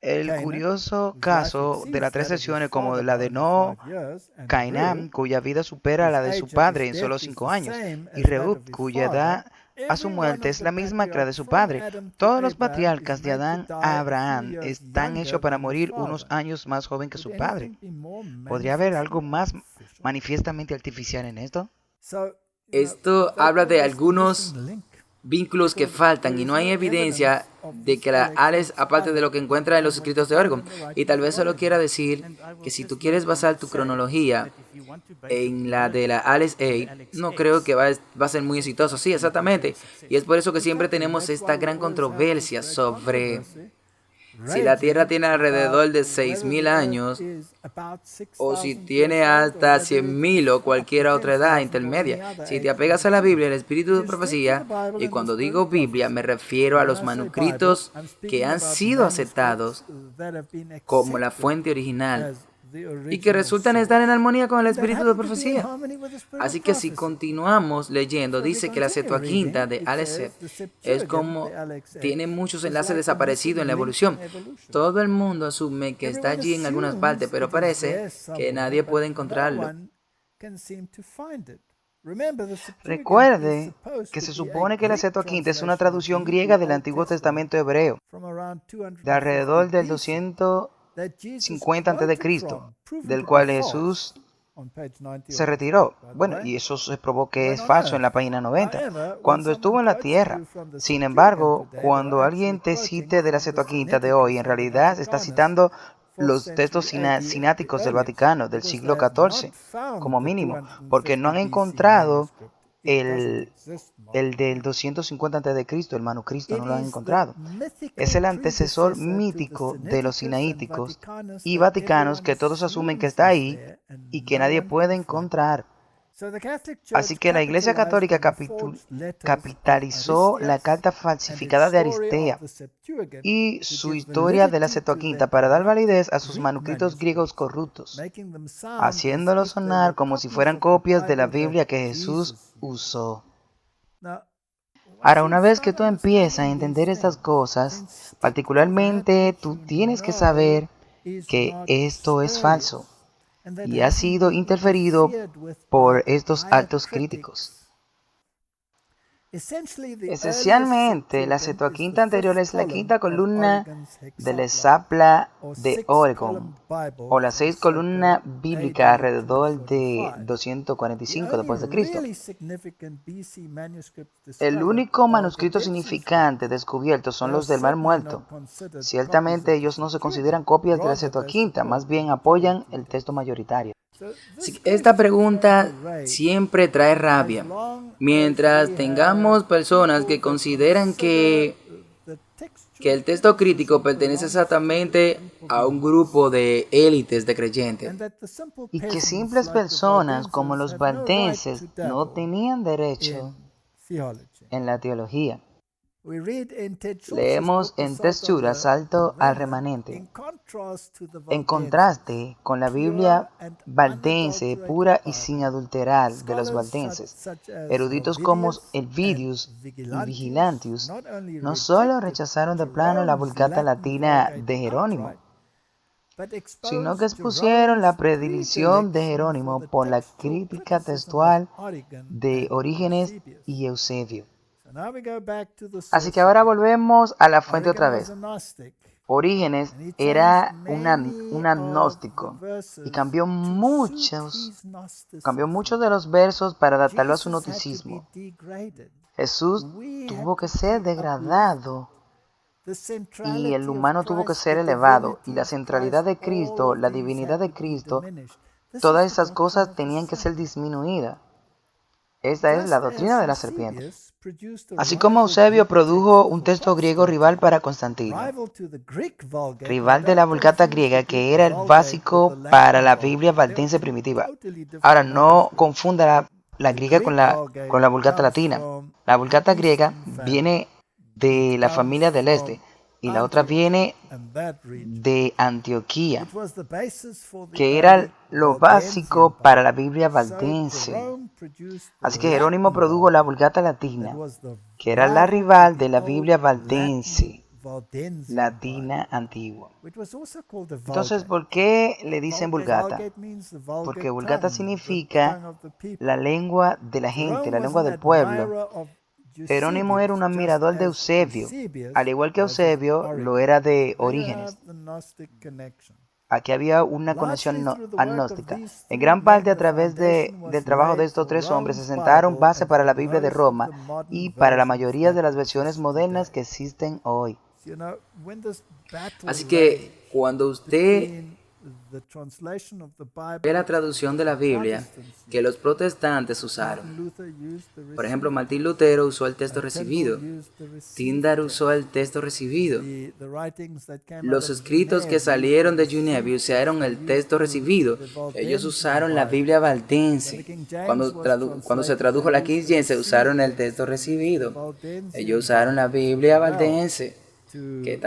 Speaker 1: El curioso caso de las tres secciones, como la de Noé, Cainán, cuya vida supera la de su padre en solo 5 años, y Rehub, cuya edad a su muerte es la misma que la de su padre. Todos los patriarcas de Adán a Abraham están hechos para morir unos años más joven que su padre. ¿Podría haber algo más manifiestamente artificial en esto? Esto habla de algunos vínculos que faltan y no hay evidencia de que la Alex, aparte de lo que encuentra en los escritos de Oregon. Y tal vez solo quiera decir que si tú quieres basar tu cronología en la de la Alex A, no creo que va a ser muy exitoso. Sí, exactamente. Y es por eso que siempre tenemos esta gran controversia sobre si la Tierra tiene alrededor de 6,000 años o si tiene hasta 100,000 o cualquier otra edad intermedia. Si te apegas a la Biblia, el espíritu de profecía, y cuando digo Biblia me refiero a los manuscritos que han sido aceptados como la fuente original y que resultan estar en armonía con el espíritu de profecía. Así que si continuamos leyendo, dice que la Septuaginta de Alex es como tiene muchos enlaces desaparecidos en la evolución. Todo el mundo asume que está allí en algunas partes, pero parece que nadie puede encontrarlo. Recuerde que se supone que la Septuaginta es una traducción griega del Antiguo Testamento hebreo, de alrededor del 250 a.C., del cual Jesús se retiró. Bueno, y eso se probó que es falso en la página 90, cuando estuvo en la tierra. Sin embargo, cuando alguien te cite de la Septuaginta de hoy, en realidad está citando los textos sináticos del Vaticano del siglo XIV, como mínimo, porque no han encontrado el del 250 a.C., el manuscrito no lo han encontrado. Es el antecesor mítico de los sinaíticos y vaticanos que todos asumen que está ahí y que nadie puede encontrar. Así que la Iglesia Católica capitalizó la carta falsificada de Aristea y su historia de la Septuaginta para dar validez a sus manuscritos griegos corruptos, haciéndolos sonar como si fueran copias de la Biblia que Jesús usó. Ahora, una vez que tú empiezas a entender estas cosas, particularmente tú tienes que saber que esto es falso y ha sido interferido por estos actos críticos. Esencialmente, la Septuaginta anterior es la quinta columna del Esapla de Oregon, o las 6 columnas bíblicas alrededor de 245 después de Cristo. El único manuscrito significante descubierto son los del Mar Muerto. Ciertamente ellos no se consideran copias de la Septuaginta, más bien apoyan el texto mayoritario. Esta pregunta siempre trae rabia. Mientras tengamos personas que consideran que el texto crítico pertenece exactamente a un grupo de élites de creyentes y que simples personas como los valdenses no tenían derecho en la teología. Leemos en textura salto al remanente, en contraste con la Biblia valdense pura y sin adulterar de los valdenses. Eruditos como Elvidius y Vigilantius no solo rechazaron de plano la Vulgata latina de Jerónimo, sino que expusieron la predilección de Jerónimo por la crítica textual de Orígenes y Eusebio. Así que ahora volvemos a la fuente otra vez. Orígenes era un agnóstico y cambió muchos de los versos para adaptarlo a su gnosticismo. Jesús tuvo que ser degradado y el humano tuvo que ser elevado, y la centralidad de Cristo, la divinidad de Cristo, todas esas cosas tenían que ser disminuidas. Esta es la doctrina de la serpiente. Así como Eusebio produjo un texto griego rival para Constantino, rival de la Vulgata griega, que era el básico para la Biblia valdense primitiva. Ahora, no confunda la griega con la Vulgata latina. La Vulgata griega viene de la familia del este, y la otra viene de Antioquía, que era lo básico para la Biblia valdense. Así que Jerónimo produjo la Vulgata latina, que era la rival de la Biblia valdense, latina antigua. Entonces, ¿por qué le dicen Vulgata? Porque Vulgata significa la lengua de la gente, la lengua del pueblo. Jerónimo era un admirador de Eusebio, al igual que Eusebio lo era de Orígenes. Aquí había una conexión agnóstica. En gran parte a través del trabajo de estos tres hombres se sentaron base para la Biblia de Roma y para la mayoría de las versiones modernas que existen hoy. Así que cuando usted ve la traducción de la Biblia que los protestantes usaron, por ejemplo, Martín Lutero usó el texto recibido, Tyndale usó el texto recibido, los escritos que salieron de Ginebra usaron el texto recibido, ellos usaron la Biblia valdense. Cuando se tradujo la King James, se usaron el texto recibido, ellos usaron la Biblia valdense, que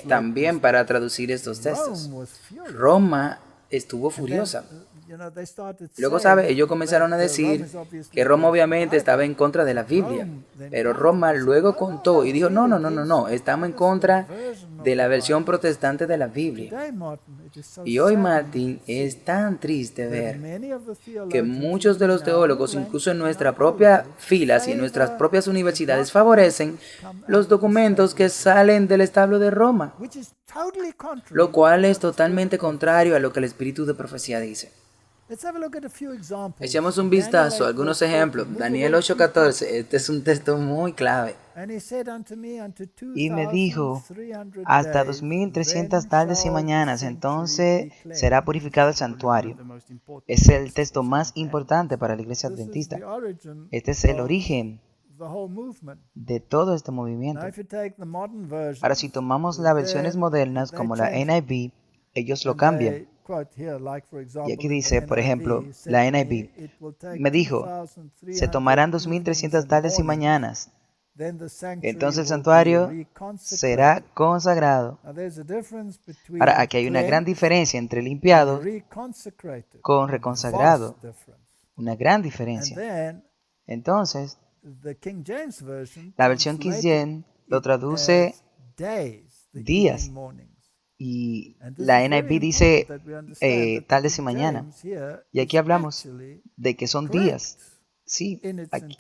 Speaker 1: también para traducir estos textos. Roma estuvo furiosa. Luego, ellos comenzaron a decir que Roma obviamente estaba en contra de la Biblia, pero Roma luego contó y dijo, no, estamos en contra de la versión protestante de la Biblia. Y hoy, Martín, es tan triste ver que muchos de los teólogos, incluso en nuestras propias filas y en nuestras propias universidades, favorecen los documentos que salen del establo de Roma, lo cual es totalmente contrario a lo que el espíritu de profecía dice. Echemos un vistazo a algunos ejemplos. Daniel 8:14, este es un texto muy clave. Y me dijo, hasta 2300 tardes y mañanas, entonces será purificado el santuario. Es el texto más importante para la iglesia adventista. Este es el origen de todo este movimiento. Ahora, si tomamos las versiones modernas como la NIV, ellos lo cambian. Y aquí dice, por ejemplo, la NIV, me dijo, se tomarán 2300 tardes y mañanas. Entonces el santuario será consagrado. Ahora, aquí hay una gran diferencia entre limpiado con reconsagrado. Una gran diferencia. Entonces, la versión King James lo traduce días. Y la NIV dice tardes y mañana. Y aquí hablamos de que son días. Sí, aquí.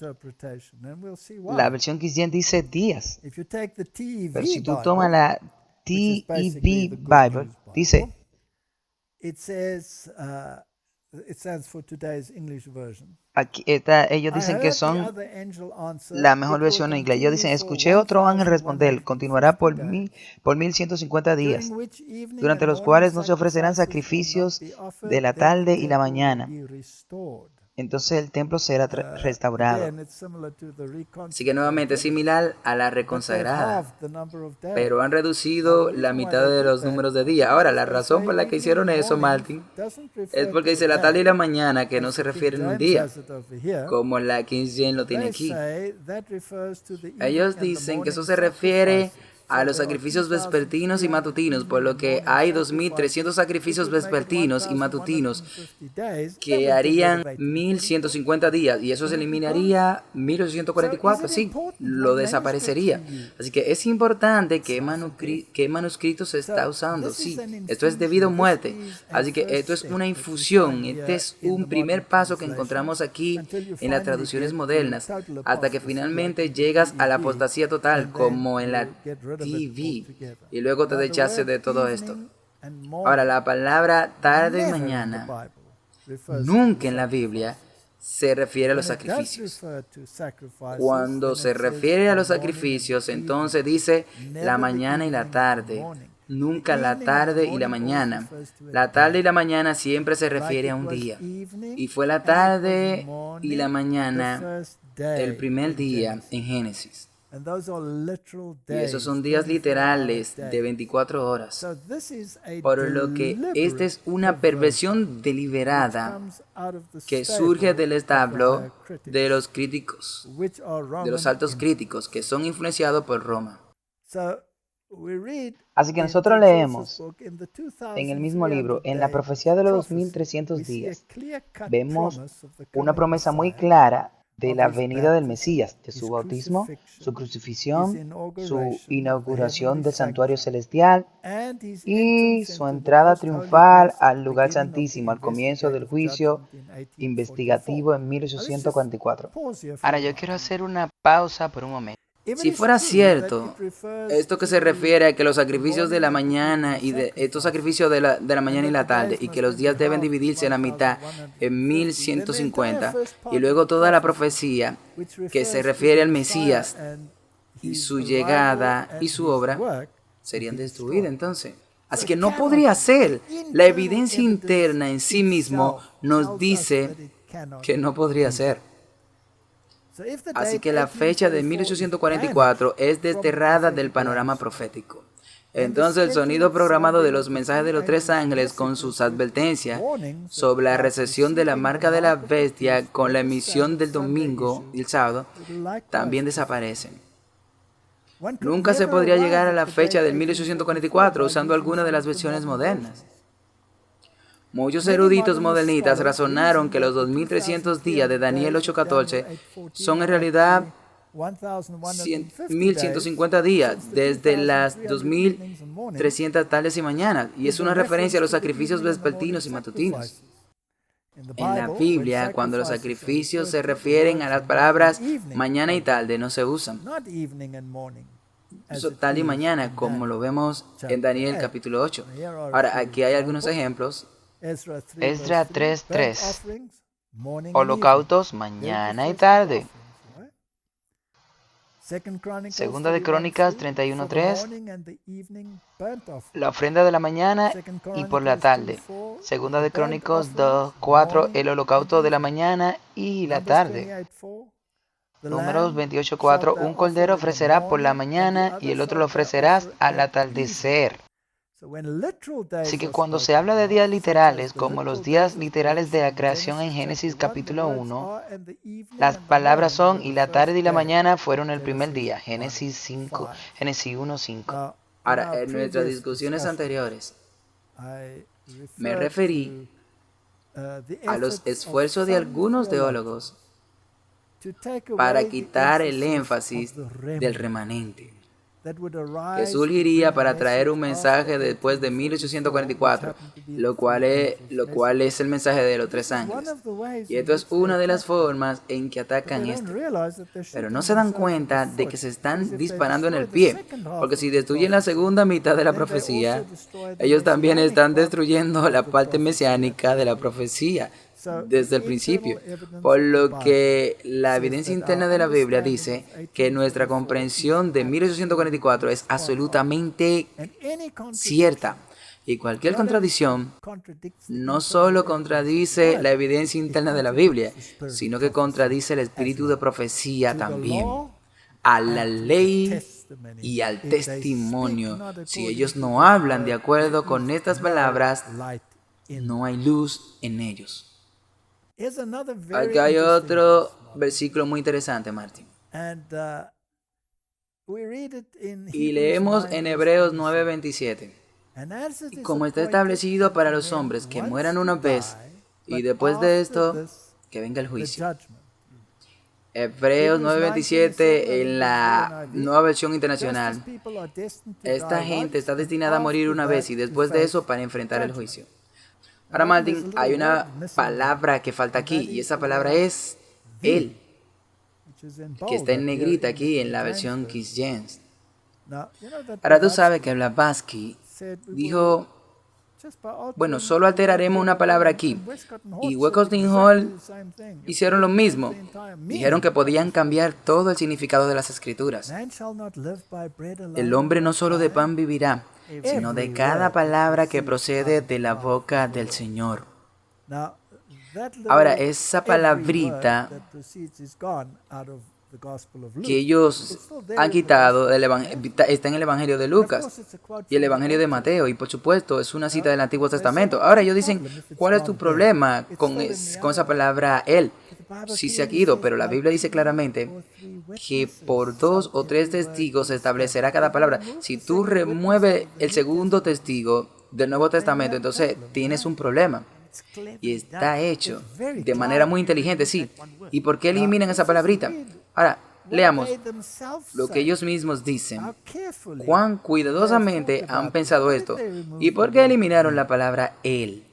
Speaker 1: La versión King James dice días. Pero si tú tomas la TEV Bible, dice, aquí ellos dicen que son la mejor versión en inglés. Ellos dicen, escuché otro ángel responder, continuará por 1150 días, durante los cuales no se ofrecerán sacrificios de la tarde y la mañana. entonces el templo será restaurado. Así que nuevamente es similar a la reconsagrada, pero han reducido la mitad de los números de días. Ahora, la razón por la que hicieron eso, Martin, es porque dice la tarde y la mañana, que no se refieren a un día, como la King James lo tiene aquí. Ellos dicen que eso se refiere a los sacrificios vespertinos y matutinos, por lo que hay 2.300 sacrificios vespertinos y matutinos que harían 1.150 días, y eso se eliminaría 1.844, sí, lo desaparecería. Así que es importante qué manuscrito se está usando, sí, esto es debido a muerte, así que esto es una infusión, este es un primer paso que encontramos aquí en las traducciones modernas, hasta que finalmente llegas a la apostasía total, como en la TV, y luego te dechaste de todo esto. Ahora, la palabra tarde y mañana nunca en la Biblia se refiere a los sacrificios. Cuando se refiere a los sacrificios, entonces dice la mañana y la tarde, nunca la tarde y la mañana. La tarde y la mañana siempre se refiere a un día, y fue la tarde y la mañana el primer día en Génesis. Y esos son días literales de 24 horas. Por lo que esta es una perversión deliberada que surge del establo de los críticos, de los altos críticos, que son influenciados por Roma. Así que nosotros leemos en el mismo libro, en la profecía de los 2300 días, vemos una promesa muy clara de la venida del Mesías, de su bautismo, su crucifixión, su inauguración del santuario celestial y su entrada triunfal al lugar santísimo al comienzo del juicio investigativo en 1844. Ahora yo quiero hacer una pausa por un momento. Si fuera cierto esto que se refiere a que los sacrificios de la mañana y de estos sacrificios de la mañana y la tarde, y que los días deben dividirse a la mitad en 1150, y luego toda la profecía que se refiere al Mesías y su llegada y su obra serían destruidas entonces. Así que no podría ser. La evidencia interna en sí mismo nos dice que no podría ser. Así que la fecha de 1844 es desterrada del panorama profético. Entonces el sonido programado de los mensajes de los tres ángeles con sus advertencias sobre la recesión de la marca de la bestia con la emisión del domingo y el sábado también desaparecen. Nunca se podría llegar a la fecha del 1844 usando alguna de las versiones modernas. Muchos eruditos modernistas razonaron que los 2300 días de Daniel 8:14 son en realidad 1150 días desde las 2300 tardes y mañanas, y es una referencia a los sacrificios vespertinos y matutinos. En la Biblia, cuando los sacrificios se refieren a las palabras mañana y tarde, no se usan. Eso, tarde y mañana, como lo vemos en Daniel capítulo 8. Ahora, aquí hay algunos ejemplos. Esdras 3:3. Holocaustos mañana y tarde. Segunda de Crónicas 31:3. La ofrenda de la mañana y por la tarde. Segunda de Crónicas 2:4. El holocausto de la mañana y la tarde. Números 28:4. Un cordero ofrecerá por la mañana y el otro lo ofrecerás al atardecer. Así que cuando se habla de días literales, como los días literales de la creación en Génesis capítulo 1, las palabras son y la tarde y la mañana fueron el primer día, Génesis 1:5. Ahora, en nuestras discusiones anteriores, me referí a los esfuerzos de algunos teólogos para quitar el énfasis del remanente, que surgiría para traer un mensaje después de 1844, lo cual es el mensaje de los tres ángeles. Y esto es una de las formas en que atacan esto. Pero no se dan cuenta de que se están disparando en el pie, porque si destruyen la segunda mitad de la profecía, ellos también están destruyendo la parte mesiánica de la profecía desde el principio, por lo que la evidencia interna de la Biblia dice que nuestra comprensión de 1844 es absolutamente cierta. Y cualquier contradicción no solo contradice la evidencia interna de la Biblia, sino que contradice el espíritu de profecía también, a la ley y al testimonio. Si ellos no hablan de acuerdo con estas palabras, no hay luz en ellos. Aquí hay otro versículo muy interesante, Martín. Y leemos en Hebreos 9:27. Y como está establecido para los hombres que mueran una vez, y después de esto, que venga el juicio. Hebreos 9:27 en la Nueva Versión Internacional. Esta gente está destinada a morir una vez y después de eso para enfrentar el juicio. Ahora, Martín, hay una palabra que falta aquí y esa palabra es Él, que está en negrita aquí en la versión King James. Ahora tú sabes que Blavatsky dijo, bueno, solo alteraremos una palabra aquí. Y Westcott y Hall hicieron lo mismo. Dijeron que podían cambiar todo el significado de las escrituras. El hombre no solo de pan vivirá, sino de cada palabra que procede de la boca del Señor. Ahora, esa palabrita que ellos han quitado está en el Evangelio de Lucas y el Evangelio de Mateo, y por supuesto es una cita del Antiguo Testamento. Ahora ellos dicen, ¿cuál es tu problema con esa palabra Él? Sí se ha ido, pero la Biblia dice claramente que por 2 o 3 testigos se establecerá cada palabra. Si tú remueves el segundo testigo del Nuevo Testamento, entonces tienes un problema. Y está hecho de manera muy inteligente, sí. ¿Y por qué eliminan esa palabrita? Ahora, leamos lo que ellos mismos dicen. Cuán cuidadosamente han pensado esto. ¿Y por qué eliminaron la palabra Él?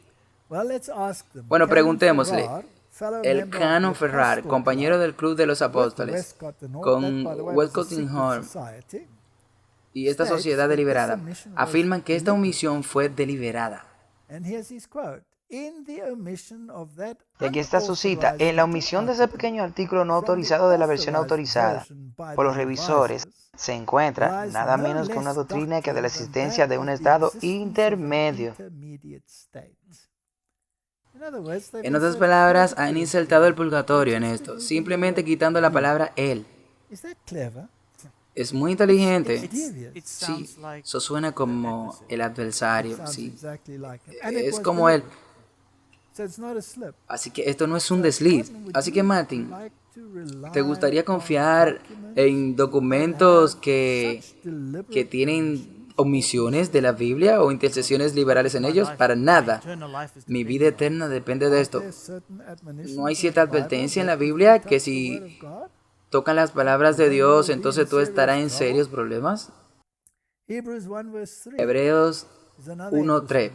Speaker 1: Bueno, preguntémosle. El Canon Ferrar, compañero del Club de los Apóstoles, con Westcott y Hall y esta sociedad deliberada, afirman que esta omisión fue deliberada. Y aquí está su cita. En la omisión de ese pequeño artículo no autorizado de la versión autorizada por los revisores se encuentra nada menos que una doctrina que de la existencia de un estado intermedio. En otras palabras, han insertado el purgatorio en esto, simplemente quitando la palabra Él. Es muy inteligente. Sí, eso suena como el adversario. Sí. Es como Él. Así que esto no es un desliz. Así que, Martín, ¿te gustaría confiar en documentos que tienen omisiones de la Biblia o intercesiones liberales en ellos? Para nada. Mi vida eterna depende de esto. ¿No hay cierta advertencia en la Biblia que si tocan las palabras de Dios, entonces tú estarás en serios problemas? Hebreos 1:3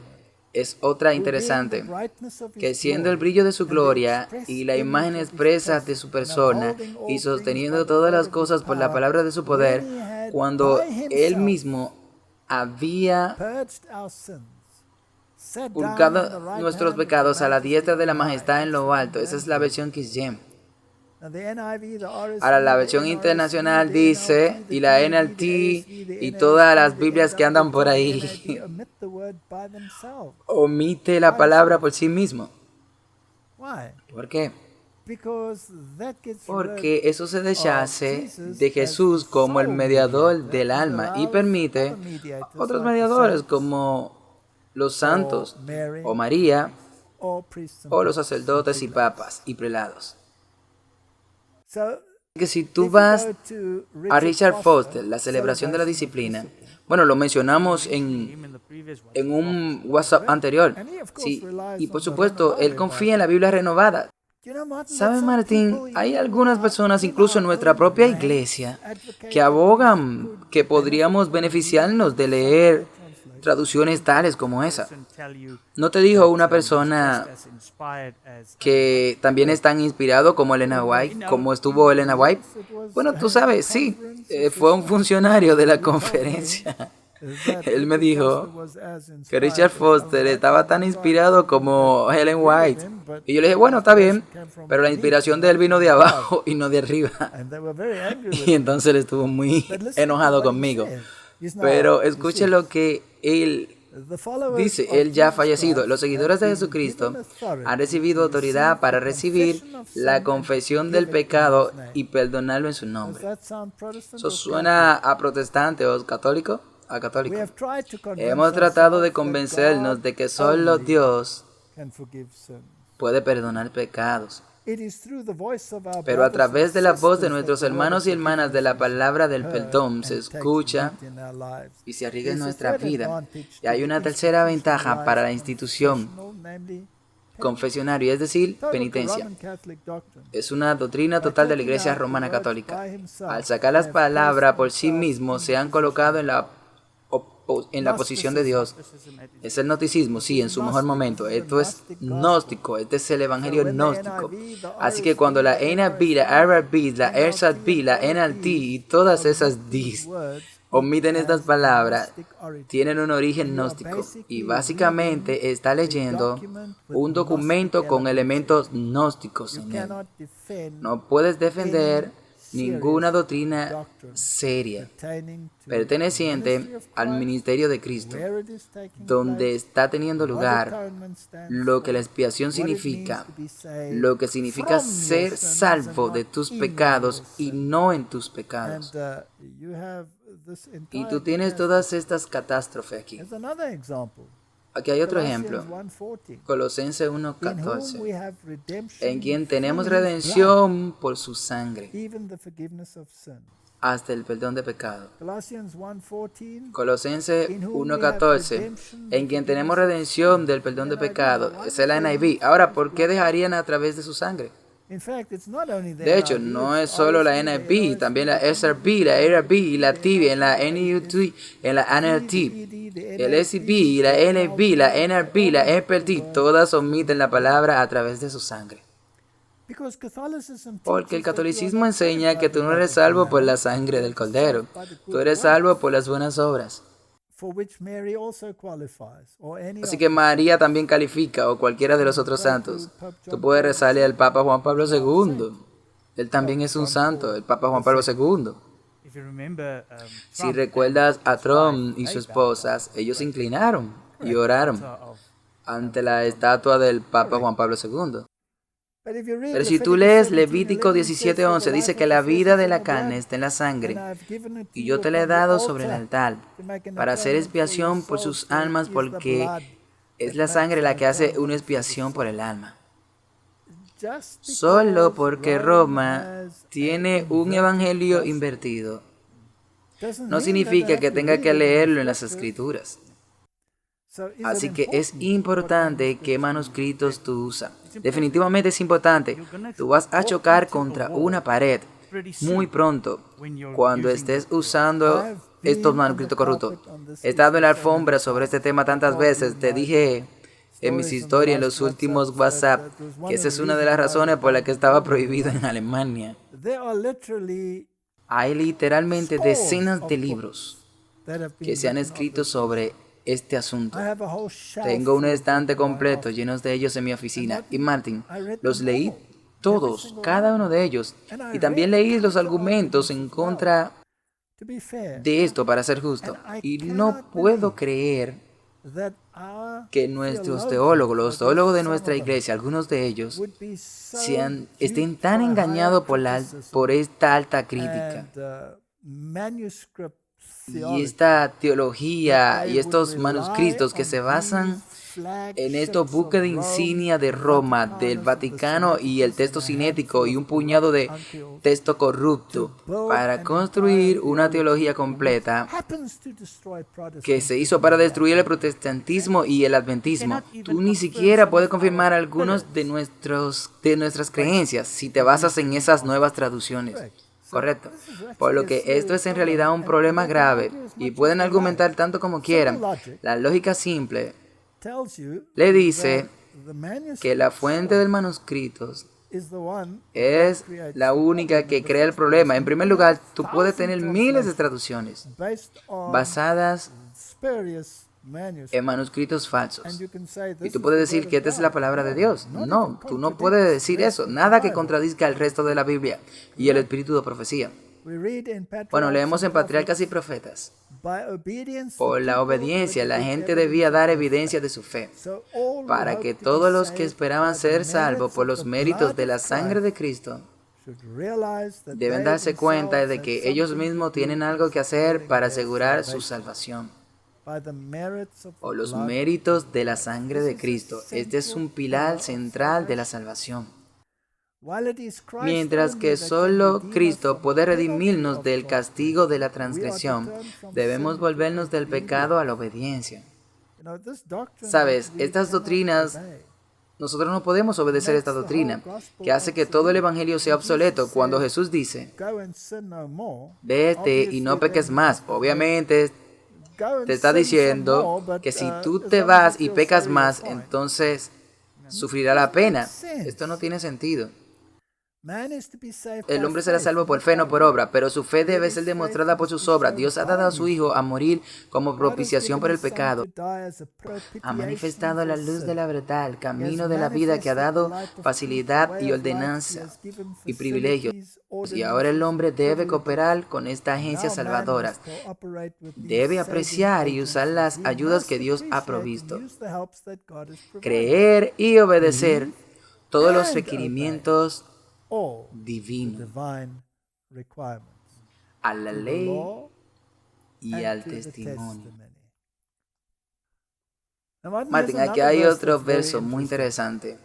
Speaker 1: es otra interesante, que siendo el brillo de su gloria y la imagen expresa de su persona y sosteniendo todas las cosas por la palabra de su poder, cuando Él mismo había purgado nuestros pecados a la diestra de la majestad en lo alto. Esa es la versión King James. Ahora la versión internacional dice, y la NLT y todas las Biblias que andan por ahí, omite la palabra por sí mismo. ¿Por qué? Porque eso se deshace de Jesús como el mediador del alma y permite otros mediadores como los santos o María o los sacerdotes y papas y prelados. Que si tú vas a Richard Foster, la celebración de la disciplina, bueno, lo mencionamos en un WhatsApp anterior, sí, y por supuesto, él confía en la Biblia renovada. ¿Sabes, Martín? Hay algunas personas, incluso en nuestra propia iglesia, que abogan que podríamos beneficiarnos de leer traducciones tales como esa. ¿No te dijo una persona que también es tan inspirado como Elena White, como estuvo Elena White? Bueno, tú sabes, sí, fue un funcionario de la conferencia. Él me dijo que Richard Foster estaba tan inspirado como Ellen White. Y yo le dije, bueno, está bien, pero la inspiración de él vino de abajo y no de arriba. Y entonces él estuvo muy enojado conmigo. Pero escuche lo que él Dice, Él ya ha fallecido. Los seguidores de Jesucristo han recibido autoridad para recibir la confesión del pecado y perdonarlo en su nombre. ¿Eso suena a protestante o católico? A católico. Hemos tratado de convencernos de que solo Dios puede perdonar pecados. Pero a través de la voz de nuestros hermanos y hermanas de la palabra del perdón se escucha y se arriesga en nuestra vida. Y hay una tercera ventaja para la institución confesionario, es decir, penitencia. Es una doctrina total de la Iglesia Romana Católica. Al sacar las palabras por sí mismo, se han colocado en la posición de Dios. Es el gnosticismo, sí, en su mejor momento. Esto es gnóstico, este es el evangelio gnóstico. Así que cuando la NIV, la RRB, la RSAB, la NLT y todas esas Ds omiten estas palabras, tienen un origen gnóstico. Y básicamente está leyendo un documento con elementos gnósticos en él. No puedes defender ninguna doctrina seria perteneciente al ministerio de Cristo, donde está teniendo lugar lo que la expiación significa, lo que significa ser salvo de tus pecados y no en tus pecados. Y tú tienes todas estas catástrofes aquí. Aquí hay otro ejemplo, Colosenses 1:14, en quien tenemos redención por su sangre, hasta el perdón de pecado. Colosenses 1:14, en quien tenemos redención del perdón de pecado. Esa es la NIV. Ahora, ¿por qué dejarían a través de su sangre? De hecho, no es solo la NIV, también la SRB, la ARB, la TV, en la NUT, en la NLT, el SCB, la NIV, la NRB, la FLT, todas omiten la palabra a través de su sangre. Porque el catolicismo enseña que tú no eres salvo por la sangre del Cordero, tú eres salvo por las buenas obras. Así que María también califica, o cualquiera de los otros santos. Tú puedes rezarle al Papa Juan Pablo II. Él también es un santo, el Papa Juan Pablo II. Si recuerdas a Trump y su esposa, ellos se inclinaron y oraron ante la estatua del Papa Juan Pablo II. Pero si tú lees Levítico 17:11, dice que la vida de la carne está en la sangre, y yo te la he dado sobre el altar, para hacer expiación por sus almas, porque es la sangre la que hace una expiación por el alma. Solo porque Roma tiene un evangelio invertido, no significa que tenga que leerlo en las Escrituras. Así que es importante qué manuscritos tú usas. Definitivamente es importante. Tú vas a chocar contra una pared muy pronto cuando estés usando estos manuscritos corruptos. He estado en la alfombra sobre este tema tantas veces. Te dije en mis historias, en los últimos WhatsApp, que esa es una de las razones por las que estaba prohibido en Alemania. Hay literalmente decenas de libros que se han escrito sobre este asunto. Tengo un estante completo lleno de ellos en mi oficina. Y Martin, los leí todos, cada uno de ellos. Y también leí los argumentos en contra de esto, para ser justo. Y no puedo creer que nuestros teólogos, los teólogos de nuestra iglesia, algunos de ellos, estén tan engañados por esta alta crítica y esta teología y estos manuscritos que se basan en estos buques de insignia de Roma, del Vaticano y el texto cinético y un puñado de texto corrupto para construir una teología completa que se hizo para destruir el protestantismo y el adventismo. Tú ni siquiera puedes confirmar algunos de nuestras creencias si te basas en esas nuevas traducciones. Correcto. Por lo que esto es en realidad un problema grave y pueden argumentar tanto como quieran. La lógica simple le dice que la fuente del manuscrito es la única que crea el problema. En primer lugar, tú puedes tener miles de traducciones basadas en manuscritos falsos. Y tú puedes decir que esta es la palabra de Dios. No, tú no puedes decir eso. Nada que contradizca el resto de la Biblia y el espíritu de profecía. Bueno, leemos en Patriarcas y Profetas. Por la obediencia, la gente debía dar evidencia de su fe, para que todos los que esperaban ser salvos por los méritos de la sangre de Cristo deben darse cuenta de que ellos mismos tienen algo que hacer para asegurar su salvación. Por los méritos de la sangre de Cristo. Este es un pilar central de la salvación. Mientras que solo Cristo puede redimirnos del castigo de la transgresión, debemos volvernos del pecado a la obediencia. Sabes, estas doctrinas, nosotros no podemos obedecer esta doctrina, que hace que todo el evangelio sea obsoleto cuando Jesús dice, vete y no peques más. Obviamente, te está diciendo que si tú te vas y pecas más, entonces sufrirá la pena. Esto no tiene sentido. El hombre será salvo por fe, no por obra, pero su fe debe ser demostrada por sus obras. Dios ha dado a su Hijo a morir como propiciación por el pecado. Ha manifestado la luz de la verdad, el camino de la vida que ha dado facilidad y ordenanza y privilegios. Y ahora el hombre debe cooperar con esta agencia salvadora. Debe apreciar y usar las ayudas que Dios ha provisto. Creer y obedecer todos los requerimientos divino a la ley y al testimonio. Martín, aquí hay otro verso muy interesante,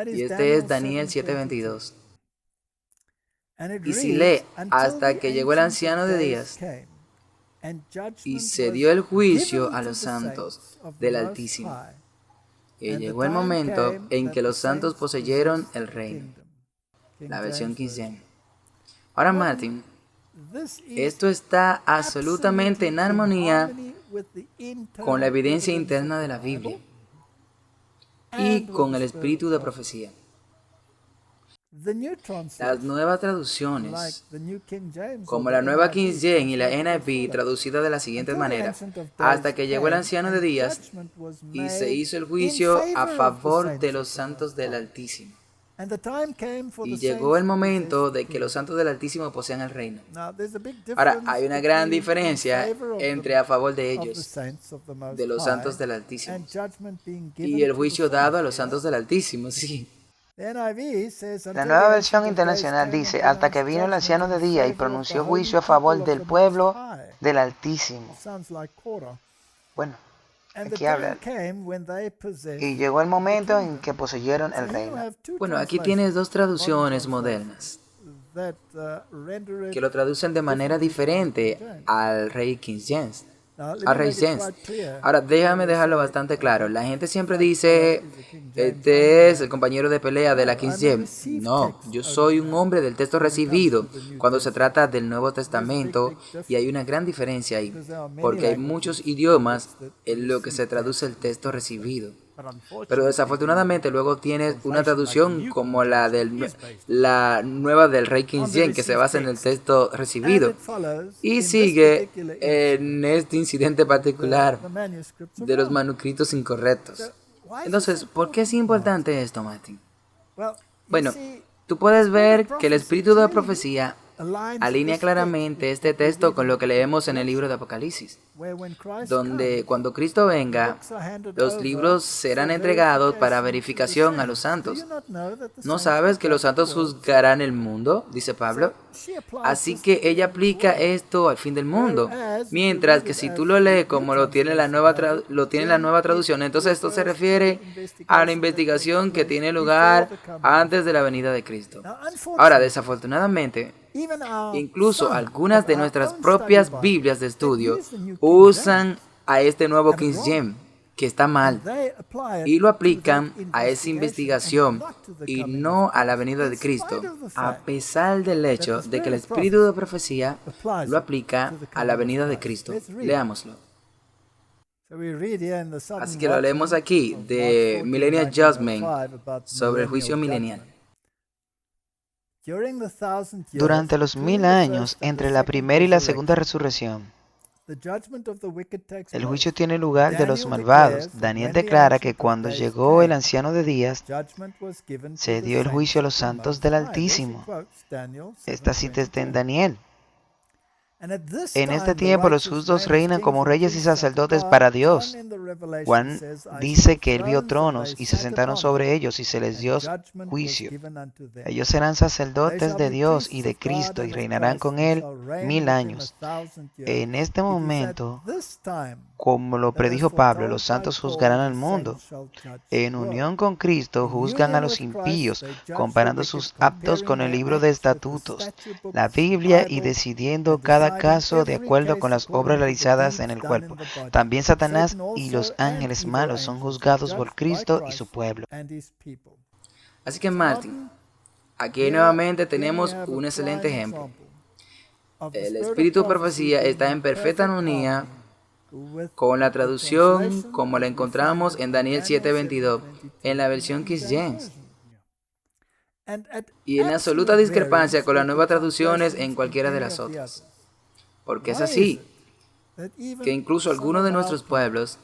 Speaker 1: y este es Daniel 7:22. Y si lee, hasta que llegó el anciano de días, y se dio el juicio a los santos del Altísimo, y llegó el momento en que los santos poseyeron el reino. La versión King James. Ahora, Martín, esto está absolutamente en armonía con la evidencia interna de la Biblia y con el espíritu de profecía. Las nuevas traducciones, como la nueva King James y la NIV, traducida de la siguiente manera: hasta que llegó el anciano de días y se hizo el juicio a favor de los santos del Altísimo. Y llegó el momento de que los santos del Altísimo posean el reino. Ahora, hay una gran diferencia entre a favor de ellos, de los santos del Altísimo, y el juicio dado a los santos del Altísimo, sí.
Speaker 2: La nueva versión internacional dice, hasta que vino el anciano de día y pronunció juicio a favor del pueblo del Altísimo. Bueno, aquí habla. Y llegó el momento en que poseyeron el reino.
Speaker 1: Bueno, aquí tienes dos traducciones modernas que lo traducen de manera diferente al Rey King James. Ahora, déjame dejarlo bastante claro. La gente siempre dice, este es el compañero de pelea de la King James. No, yo soy un hombre del texto recibido cuando se trata del Nuevo Testamento, y hay una gran diferencia ahí, porque hay muchos idiomas en lo que se traduce el texto recibido. Pero desafortunadamente luego tienes una traducción como la nueva del Rey King James, que se basa en el texto recibido y sigue en este incidente particular de los manuscritos incorrectos. Entonces, ¿por qué es importante esto, Martín? Bueno, tú puedes ver que el espíritu de profecía alinea claramente este texto con lo que leemos en el libro de Apocalipsis, donde cuando Cristo venga, los libros serán entregados para verificación a los santos. ¿No sabes que los santos juzgarán el mundo?, dice Pablo. Así que ella aplica esto al fin del mundo. Mientras que si tú lo lees como lo tiene la nueva traducción, entonces esto se refiere a la investigación que tiene lugar antes de la venida de Cristo. Ahora, desafortunadamente, incluso algunas de nuestras propias Biblias de estudio usan a este nuevo King James, que está mal, y lo aplican a esa investigación y no a la venida de Cristo, a pesar del hecho de que el espíritu de profecía lo aplica a la venida de Cristo. Leámoslo. Así que lo leemos aquí, de Millennial Judgment, sobre el juicio milenial.
Speaker 2: Durante los 1000 años entre la primera y la segunda resurrección, el juicio tiene lugar de los malvados. Daniel declara que cuando llegó el anciano de días, se dio el juicio a los santos del Altísimo. Esta cita está en Daniel. En este tiempo los justos reinan como reyes y sacerdotes para Dios. Juan dice que él vio tronos y se sentaron sobre ellos y se les dio juicio. Ellos serán sacerdotes de Dios y de Cristo y reinarán con él 1000 años. En este momento, como lo predijo Pablo, los santos juzgarán al mundo. En unión con Cristo juzgan a los impíos, comparando sus actos con el libro de estatutos, la Biblia, y decidiendo cada caso de acuerdo con las obras realizadas en el cuerpo. También Satanás y los ángeles malos son juzgados por Cristo y su pueblo.
Speaker 1: Así que Martin, aquí nuevamente tenemos un excelente ejemplo. El espíritu de profecía está en perfecta armonía con la traducción como la encontramos en Daniel 7:22 en la versión King James, y en absoluta discrepancia con las nuevas traducciones en cualquiera de las otras. Porque es así que incluso algunos de nuestros pueblos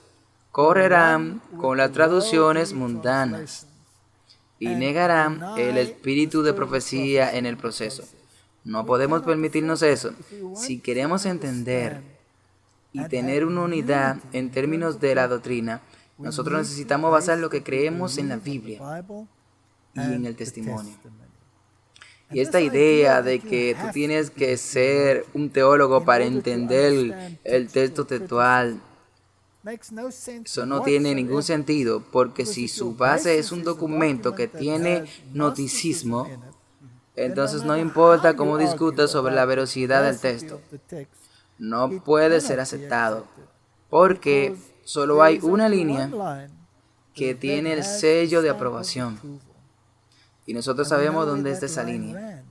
Speaker 1: correrán con las traducciones mundanas y negarán el espíritu de profecía en el proceso. No podemos permitirnos eso. Si queremos entender y tener una unidad en términos de la doctrina, nosotros necesitamos basar lo que creemos en la Biblia y en el testimonio. Y esta idea de que tú tienes que ser un teólogo para entender el texto textual, eso no tiene ningún sentido, porque si su base es un documento que tiene noticismo, entonces no importa cómo discutas sobre la veracidad del texto, no puede ser aceptado, porque solo hay una línea que tiene el sello de aprobación. Y nosotros sabemos dónde está esa línea.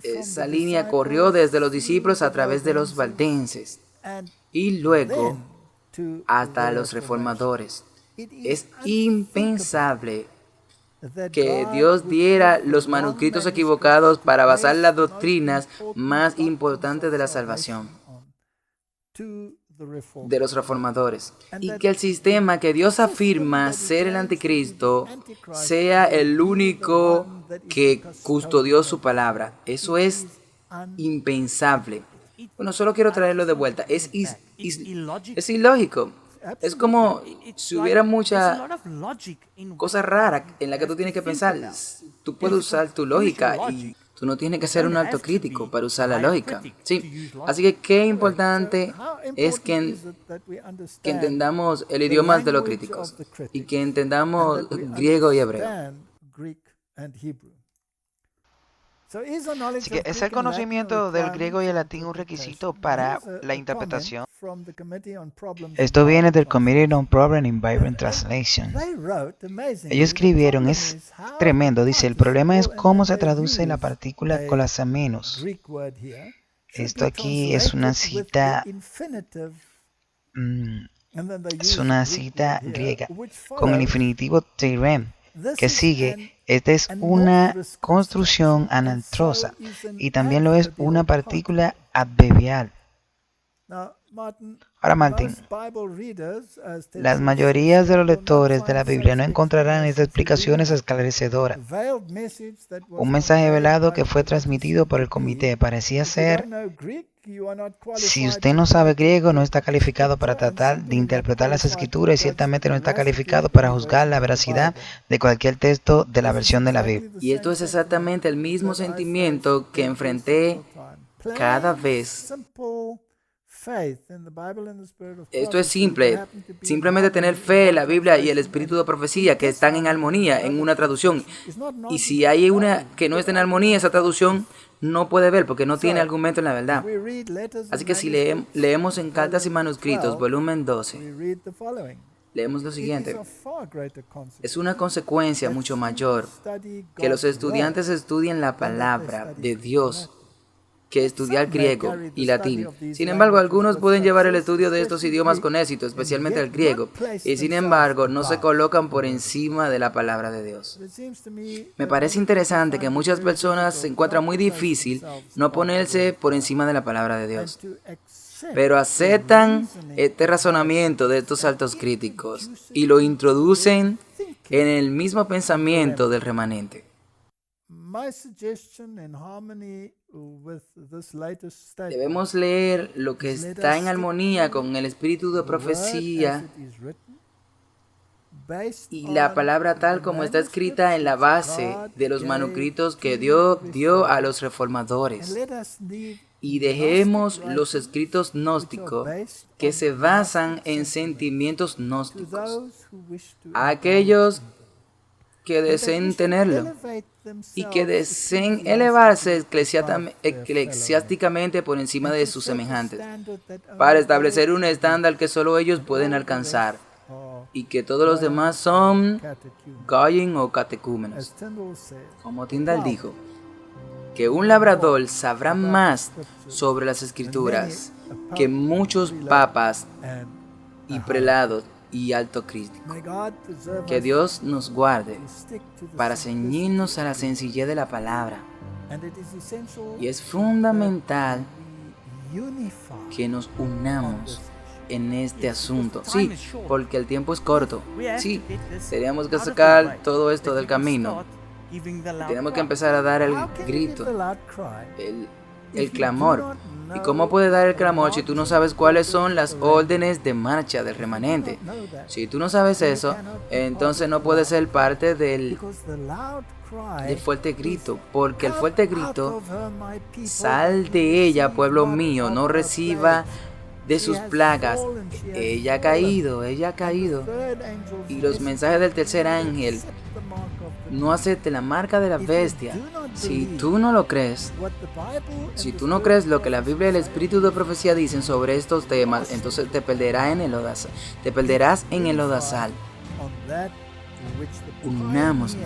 Speaker 1: Esa línea corrió desde los discípulos a través de los valdenses y luego hasta los reformadores. Es impensable que Dios diera los manuscritos equivocados para basar las doctrinas más importantes de la salvación de los reformadores, y que el sistema que Dios afirma ser el anticristo sea el único que custodió su palabra. Eso es impensable. Bueno, solo quiero traerlo de vuelta. Es ilógico. Es como si hubiera mucha cosa rara en la que tú tienes que pensar. Tú puedes usar tu lógica y tú no tienes que ser un alto crítico para usar la lógica. Sí. Así que qué importante es que entendamos el idioma de los críticos y que entendamos griego y hebreo.
Speaker 2: Así que ¿es el conocimiento del griego y el latín un requisito para la interpretación? Esto viene del Committee on Problem in Bible Translation. Ellos escribieron, es tremendo, dice, el problema es cómo se traduce la partícula con las amenos. Esto aquí es una cita griega con el infinitivo teirem, que sigue. Esta es una construcción anastrosa y también lo es una partícula adverbial. Ahora, Martin, las mayorías de los lectores de la Biblia no encontrarán estas explicaciones esclarecedoras. Un mensaje velado que fue transmitido por el comité parecía ser: si usted no sabe griego, no está calificado para tratar de interpretar las escrituras y ciertamente no está calificado para juzgar la veracidad de cualquier texto de la versión de la Biblia.
Speaker 1: Y esto es exactamente el mismo sentimiento que enfrenté cada vez. Esto es simple, simplemente tener fe en la Biblia y el espíritu de profecía que están en armonía en una traducción. Y si hay una que no está en armonía, esa traducción no puede ver porque no tiene argumento en la verdad. Así que si leemos en Cartas y Manuscritos, volumen 12, leemos lo siguiente: es una consecuencia mucho mayor que los estudiantes estudien la palabra de Dios que estudiar griego y latín. Sin embargo, algunos pueden llevar el estudio de estos idiomas con éxito, especialmente el griego, y sin embargo no se colocan por encima de la palabra de Dios. Me parece interesante que muchas personas se encuentran muy difícil no ponerse por encima de la palabra de Dios, pero aceptan este razonamiento de estos altos críticos y lo introducen en el mismo pensamiento del remanente. Debemos leer lo que está en armonía con el espíritu de profecía y la palabra tal como está escrita en la base de los manuscritos que Dios dio a los reformadores. Y dejemos los escritos gnósticos que se basan en sentimientos gnósticos. Aquellos que deseen tenerlo y que deseen elevarse eclesiásticamente por encima de sus semejantes para establecer un estándar que solo ellos pueden alcanzar y que todos los demás son goyim o catecúmenos. Como Tyndale dijo, que un labrador sabrá más sobre las escrituras que muchos papas y prelados y alto crítico. Que Dios nos guarde para ceñirnos a la sencillez de la palabra. Y es fundamental que nos unamos en este asunto. Sí, porque el tiempo es corto. Sí, teníamos que sacar todo esto del camino. Tenemos que empezar a dar el grito, el clamor. ¿Y cómo puedes dar el clamor si tú no sabes cuáles son las órdenes de marcha del remanente? Si tú no sabes eso, entonces no puedes ser parte del fuerte grito, porque el fuerte grito, sal de ella, pueblo mío, no reciba de sus plagas. Ella ha caído. Y los mensajes del tercer ángel, no acepte la marca de la bestia. Si tú no lo crees, si tú no crees lo que la Biblia y el Espíritu de Profecía dicen sobre estos temas, entonces te perderás en el lodazal. Unámonos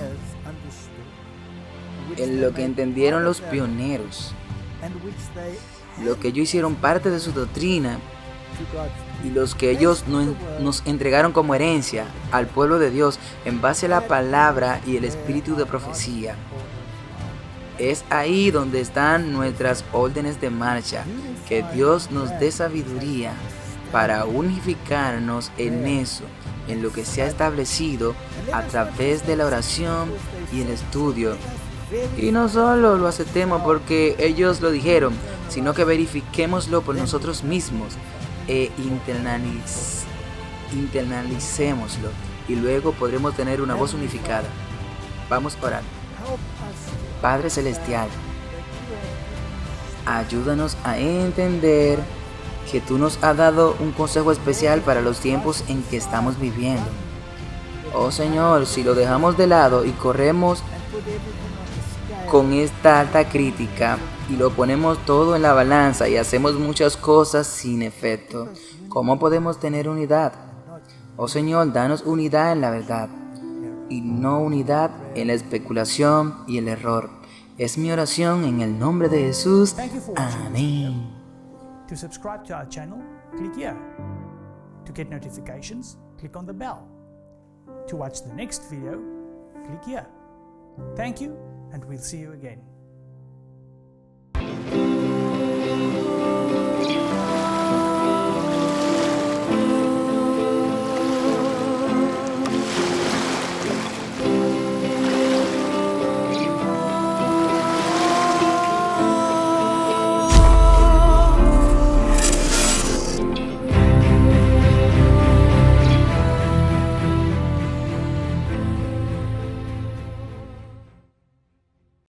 Speaker 1: en lo que entendieron los pioneros, lo que ellos hicieron parte de su doctrina y los que ellos nos entregaron como herencia al pueblo de Dios en base a la palabra y el espíritu de profecía. Es ahí donde están nuestras órdenes de marcha. Que Dios nos dé sabiduría para unificarnos en eso, en lo que se ha establecido a través de la oración y el estudio. Y no solo lo aceptemos porque ellos lo dijeron, sino que verifiquémoslo por nosotros mismos e internalicémoslo, y luego podremos tener una voz unificada. Vamos a orar. Padre Celestial, ayúdanos a entender que tú nos has dado un consejo especial para los tiempos en que estamos viviendo. Oh Señor, si lo dejamos de lado y corremos con esta alta crítica y lo ponemos todo en la balanza y hacemos muchas cosas sin efecto, ¿cómo podemos tener unidad? Oh Señor, danos unidad en la verdad y no unidad en la especulación y el error. Es mi oración en el nombre de Jesús. Amén.
Speaker 3: To subscribe to our channel, click here. To get notifications, click on the bell. To watch the next video, click here. Thank you, and we'll see you again.